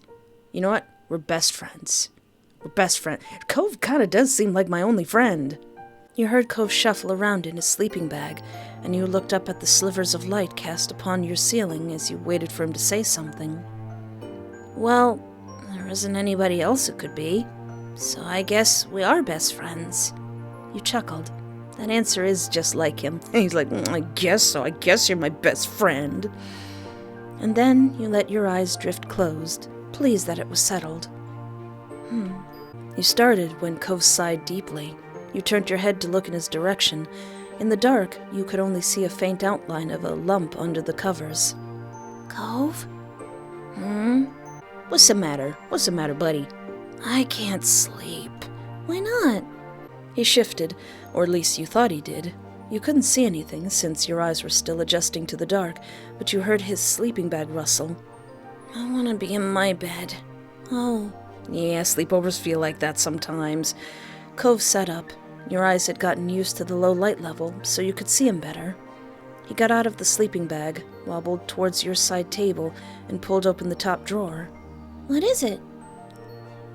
You know what? We're best friends. We're best friends. Cove kinda does seem like my only friend. You heard Cove shuffle around in his sleeping bag, and you looked up at the slivers of light cast upon your ceiling as you waited for him to say something. Well, there isn't anybody else it could be, so I guess we are best friends. You chuckled. That answer is just like him. And he's like, I guess so. I guess you're my best friend. And then you let your eyes drift closed, pleased that it was settled. You started when Cove sighed deeply. You turned your head to look in his direction. In the dark, you could only see a faint outline of a lump under the covers. Cove? What's the matter? What's the matter, buddy? I can't sleep. Why not? He shifted, or at least you thought he did. You couldn't see anything since your eyes were still adjusting to the dark, but you heard his sleeping bag rustle. I want to be in my bed. Oh, yeah, sleepovers feel like that sometimes. Cove sat up. Your eyes had gotten used to the low light level, so you could see him better. He got out of the sleeping bag, wobbled towards your side table, and pulled open the top drawer. What is it?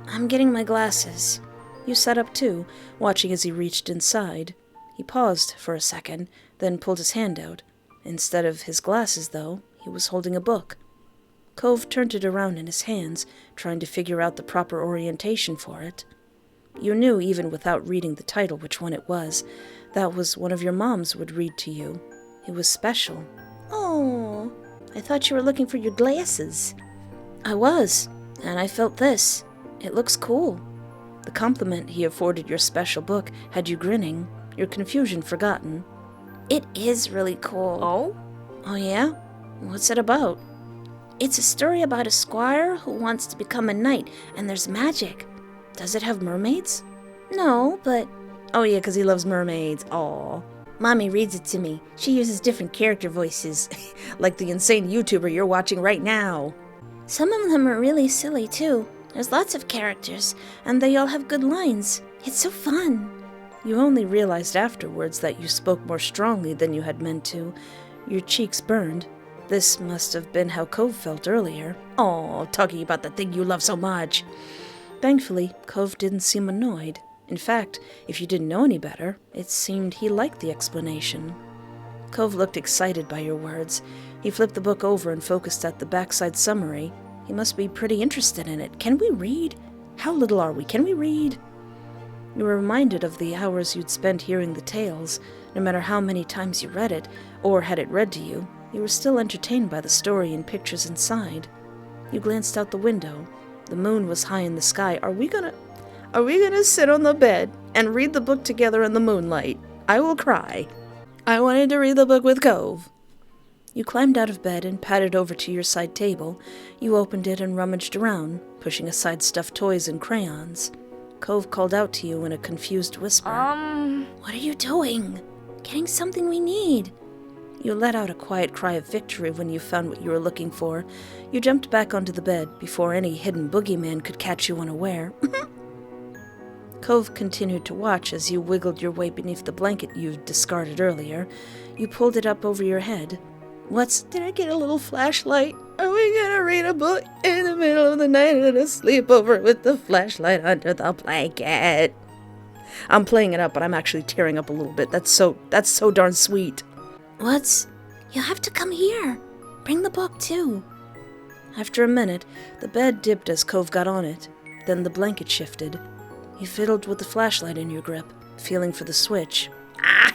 I'm getting my glasses. You sat up too, watching as he reached inside. He paused for a second, then pulled his hand out. Instead of his glasses, though, he was holding a book. Cove turned it around in his hands, trying to figure out the proper orientation for it. You knew, even without reading the title, which one it was. That was one of your moms would read to you. It was special. Oh, I thought you were looking for your glasses. I was, and I felt this. It looks cool. The compliment he afforded your special book had you grinning, your confusion forgotten. It is really cool. Oh yeah? What's it about? It's a story about a squire who wants to become a knight, and there's magic. Does it have mermaids? No, but... Oh yeah, 'cause he loves mermaids. Aw. Mommy reads it to me. She uses different character voices. Like the insane YouTuber you're watching right now. Some of them are really silly, too. There's lots of characters, and they all have good lines. It's so fun. You only realized afterwards that you spoke more strongly than you had meant to. Your cheeks burned. This must have been how Cove felt earlier. Oh, talking about the thing you love so much. Thankfully, Cove didn't seem annoyed. In fact, if you didn't know any better, it seemed he liked the explanation. Cove looked excited by your words. He flipped the book over and focused at the backside summary. He must be pretty interested in it. Can we read? How little are we? Can we read? You were reminded of the hours you'd spent hearing the tales. No matter how many times you read it, or had it read to you, you were still entertained by the story and pictures inside. You glanced out the window. The moon was high in the sky. Are we gonna sit on the bed and read the book together in the moonlight? I will cry. I wanted to read the book with Cove. You climbed out of bed and padded over to your side table. You opened it and rummaged around, pushing aside stuffed toys and crayons. Cove called out to you in a confused whisper. What are you doing? Getting something we need. You let out a quiet cry of victory when you found what you were looking for. You jumped back onto the bed before any hidden boogeyman could catch you unaware. Cove continued to watch as you wiggled your way beneath the blanket you'd discarded earlier. You pulled it up over your head. Did I get a little flashlight? Are we gonna read a book in the middle of the night at a sleepover with the flashlight under the blanket? I'm playing it up, but I'm actually tearing up a little bit. That's so darn sweet. What's... You'll have to come here. Bring the book, too. After a minute, the bed dipped as Cove got on it. Then the blanket shifted. You fiddled with the flashlight in your grip, feeling for the switch. Ah!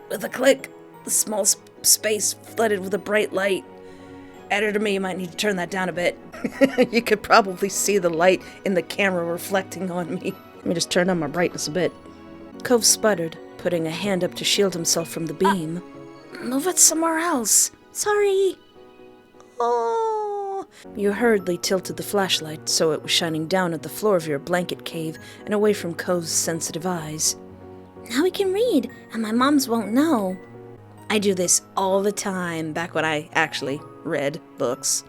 With a click, the small space flooded with a bright light. Editor me, you might need to turn that down a bit. You could probably see the light in the camera reflecting on me. Let me just turn on my brightness a bit. Cove sputtered, putting a hand up to shield himself from the beam. Move it somewhere else. Sorry. Oh! You hurriedly tilted the flashlight so it was shining down at the floor of your blanket cave and away from Cove's sensitive eyes. Now we can read, and my moms won't know. I do this all the time, back when I actually read books.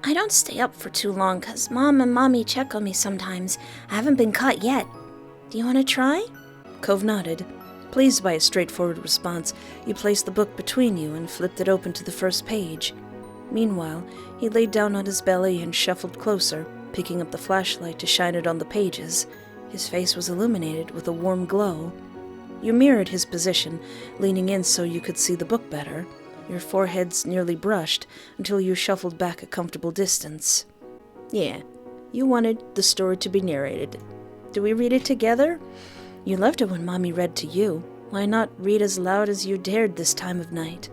I don't stay up for too long, 'cause Mom and Mommy check on me sometimes. I haven't been caught yet. Do you want to try? Cove nodded. Pleased by his straightforward response, you placed the book between you and flipped it open to the first page. Meanwhile, he laid down on his belly and shuffled closer, picking up the flashlight to shine it on the pages. His face was illuminated with a warm glow. You mirrored his position, leaning in so you could see the book better. Your foreheads nearly brushed until you shuffled back a comfortable distance. Yeah, you wanted the story to be narrated. Do we read it together? You loved it when Mommy read to you. Why not read as loud as you dared this time of night?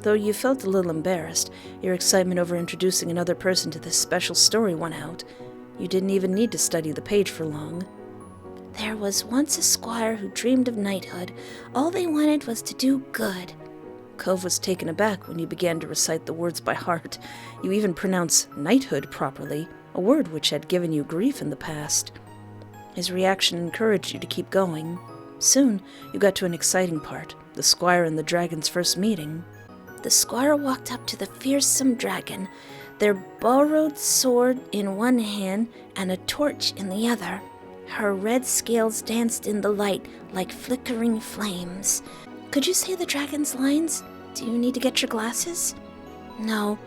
Though you felt a little embarrassed, your excitement over introducing another person to this special story won out. You didn't even need to study the page for long. There was once a squire who dreamed of knighthood. All they wanted was to do good. Cove was taken aback when you began to recite the words by heart. You even pronounced knighthood properly, a word which had given you grief in the past. His reaction encouraged you to keep going. Soon, you got to an exciting part, the squire and the dragon's first meeting. The squire walked up to the fearsome dragon, their borrowed sword in one hand and a torch in the other. Her red scales danced in the light like flickering flames. Could you say the dragon's lines? Do you need to get your glasses? No,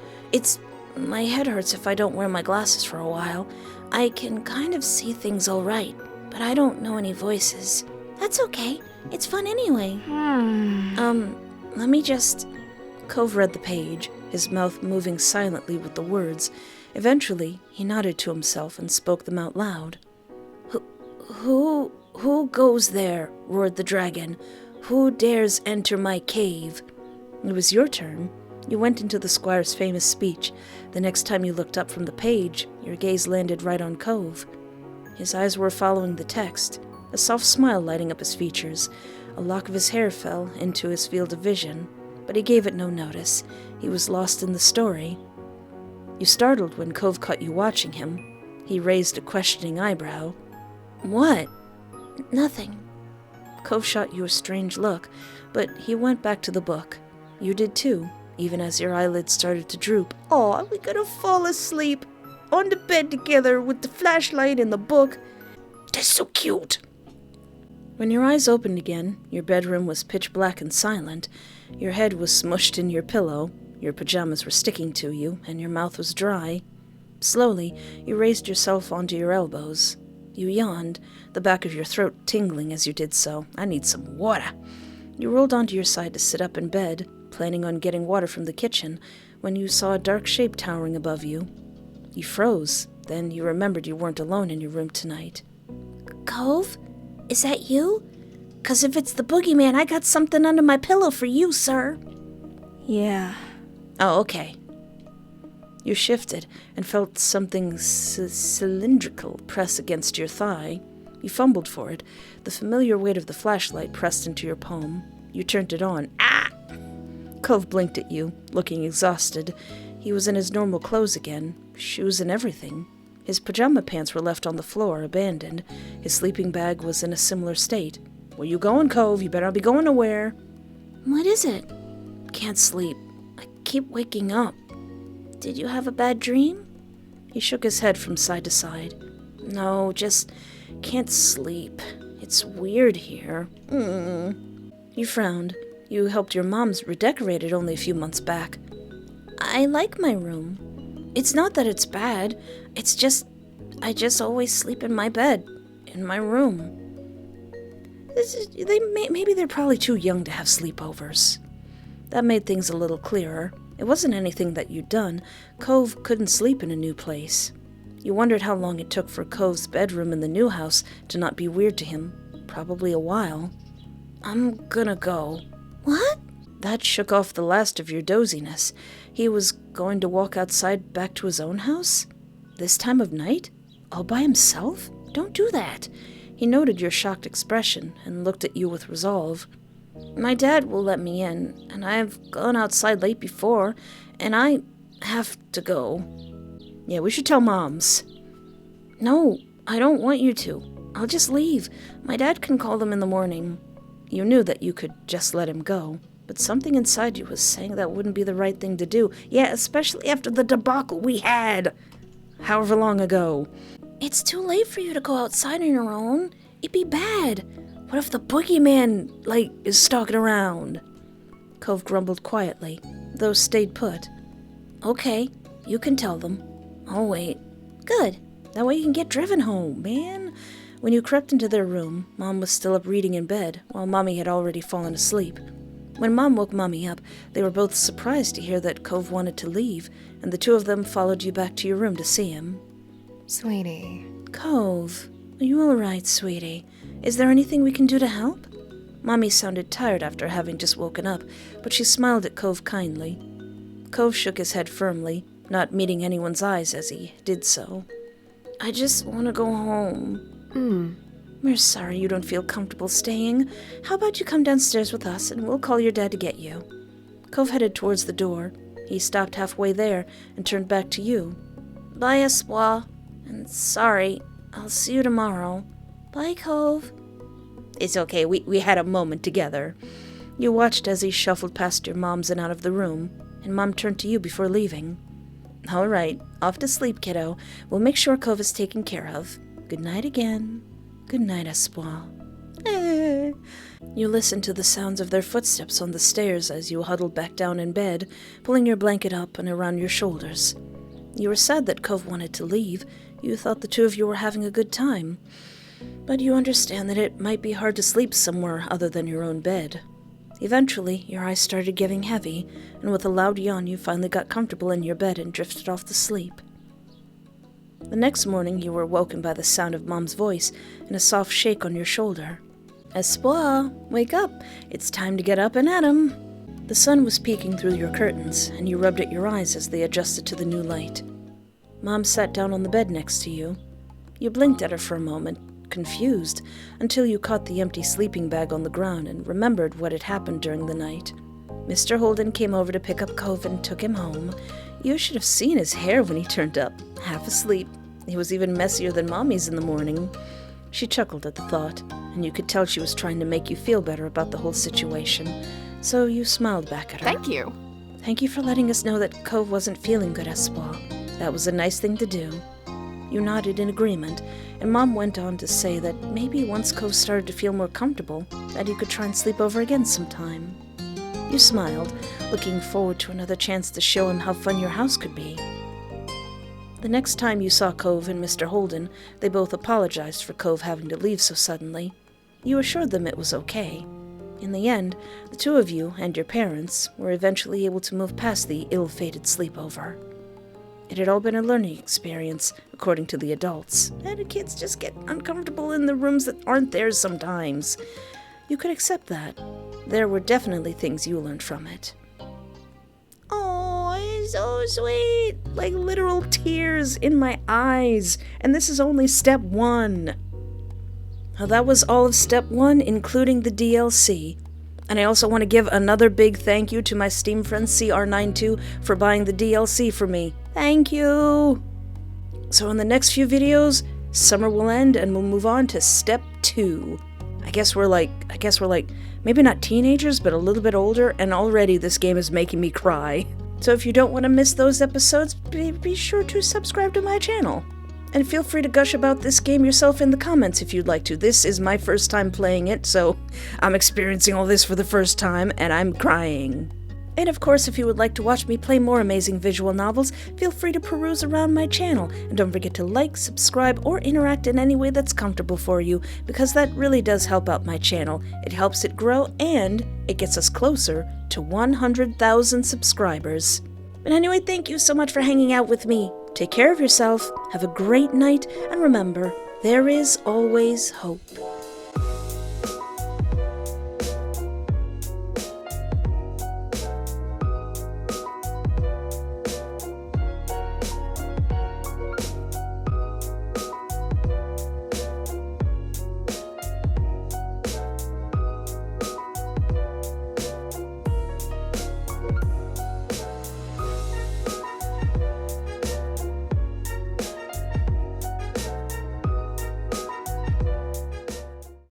my head hurts if I don't wear my glasses for a while. I can kind of see things all right, but I don't know any voices. That's okay. It's fun anyway. Let me just... Cove read the page, his mouth moving silently with the words. Eventually, he nodded to himself and spoke them out loud. Who goes there? Roared the dragon. Who dares enter my cave? It was your turn. You went into the squire's famous speech. The next time you looked up from the page, your gaze landed right on Cove. His eyes were following the text, a soft smile lighting up his features. A lock of his hair fell into his field of vision, but he gave it no notice. He was lost in the story. You startled when Cove caught you watching him. He raised a questioning eyebrow. What? Nothing. Cove shot you a strange look, but he went back to the book. You did too, even as your eyelids started to droop. Oh, are we gonna fall asleep on the bed together with the flashlight and the book? That's so cute. When your eyes opened again, your bedroom was pitch black and silent. Your head was smushed in your pillow, your pajamas were sticking to you, and your mouth was dry. Slowly, you raised yourself onto your elbows. You yawned, the back of your throat tingling as you did so. I need some water. You rolled onto your side to sit up in bed, planning on getting water from the kitchen, when you saw a dark shape towering above you. You froze. Then you remembered you weren't alone in your room tonight. Cove? Is that you? 'Cause if it's the boogeyman, I got something under my pillow for you, sir. Yeah. Oh, okay. You shifted and felt something cylindrical press against your thigh. You fumbled for it. The familiar weight of the flashlight pressed into your palm. You turned it on. Ah! Cove blinked at you, looking exhausted. He was in his normal clothes again, shoes and everything. His pajama pants were left on the floor, abandoned. His sleeping bag was in a similar state. Where you going, Cove? You better not be going nowhere. What is it? Can't sleep. I keep waking up. Did you have a bad dream? He shook his head from side to side. No, just can't sleep. It's weird here. You frowned. You helped your moms redecorate it only a few months back. I like my room. It's not that it's bad. It's just, I just always sleep in my bed, in my room. Maybe they're probably too young to have sleepovers. That made things a little clearer. It wasn't anything that you'd done. Cove couldn't sleep in a new place. You wondered how long it took for Cove's bedroom in the new house to not be weird to him. Probably a while. I'm gonna go. What? That shook off the last of your doziness. He was going to walk outside back to his own house? This time of night? All by himself? Don't do that. He noted your shocked expression and looked at you with resolve. My dad will let me in, and I've gone outside late before, and I have to go. Yeah, we should tell Moms. No, I don't want you to. I'll just leave. My dad can call them in the morning. You knew that you could just let him go, but something inside you was saying that wouldn't be the right thing to do. Yeah, especially after the debacle we had. However long ago. It's too late for you to go outside on your own. It'd be bad. What if the boogeyman, is stalking around? Cove grumbled quietly, though stayed put. Okay, you can tell them. I'll wait. Good. That way you can get driven home, man. When you crept into their room, Mom was still up reading in bed, while Mommy had already fallen asleep. When Mom woke Mommy up, they were both surprised to hear that Cove wanted to leave, and the two of them followed you back to your room to see him. Sweetie. Cove, are you all right, sweetie? Is there anything we can do to help? Mommy sounded tired after having just woken up, but she smiled at Cove kindly. Cove shook his head firmly, not meeting anyone's eyes as he did so. I just want to go home. We're sorry you don't feel comfortable staying. How about you come downstairs with us and we'll call your dad to get you? Cove headed towards the door. He stopped halfway there and turned back to you. Bye, Espoir. And sorry, I'll see you tomorrow. Bye, Cove. It's okay, we had a moment together. You watched as he shuffled past your moms and out of the room, and Mom turned to you before leaving. All right, off to sleep, kiddo. We'll make sure Cove is taken care of. Good night again. Good night, Espoir. You listened to the sounds of their footsteps on the stairs as you huddled back down in bed, pulling your blanket up and around your shoulders. You were sad that Cove wanted to leave. You thought the two of you were having a good time. But you understand that it might be hard to sleep somewhere other than your own bed. Eventually, your eyes started getting heavy, and with a loud yawn you finally got comfortable in your bed and drifted off to sleep. The next morning you were woken by the sound of Mom's voice and a soft shake on your shoulder. Espoir, wake up. It's time to get up and at 'em. The sun was peeking through your curtains, and you rubbed at your eyes as they adjusted to the new light. Mom sat down on the bed next to you. You blinked at her for a moment, confused, until you caught the empty sleeping bag on the ground and remembered what had happened during the night. Mr. Holden came over to pick up Cove and took him home. You should have seen his hair when he turned up, half asleep. He was even messier than Mommy's in the morning. She chuckled at the thought, and you could tell she was trying to make you feel better about the whole situation, so you smiled back at her. Thank you. Thank you for letting us know that Cove wasn't feeling good, Espoir. That was a nice thing to do. You nodded in agreement, and Mom went on to say that maybe once Cove started to feel more comfortable, that you could try and sleep over again sometime. You smiled, looking forward to another chance to show him how fun your house could be. The next time you saw Cove and Mr. Holden, they both apologized for Cove having to leave so suddenly. You assured them it was okay. In the end, the two of you and your parents were eventually able to move past the ill-fated sleepover. It had all been a learning experience, according to the adults, and the kids just get uncomfortable in the rooms that aren't theirs sometimes. You could accept that. There were definitely things you learned from it. Oh, it's so sweet. Like literal tears in my eyes. And this is only step 1. Well, that was all of step 1, including the DLC. And I also want to give another big thank you to my Steam friend CR92 for buying the DLC for me. Thank you! So in the next few videos, summer will end and we'll move on to step 2. I guess we're like, maybe not teenagers, but a little bit older, and already this game is making me cry. So if you don't want to miss those episodes, be sure to subscribe to my channel. And feel free to gush about this game yourself in the comments if you'd like to. This is my first time playing it, so I'm experiencing all this for the first time, and I'm crying. And of course, if you would like to watch me play more amazing visual novels, feel free to peruse around my channel. And don't forget to like, subscribe, or interact in any way that's comfortable for you, because that really does help out my channel. It helps it grow, and it gets us closer to 100,000 subscribers. But anyway, thank you so much for hanging out with me. Take care of yourself, have a great night, and remember, there is always hope.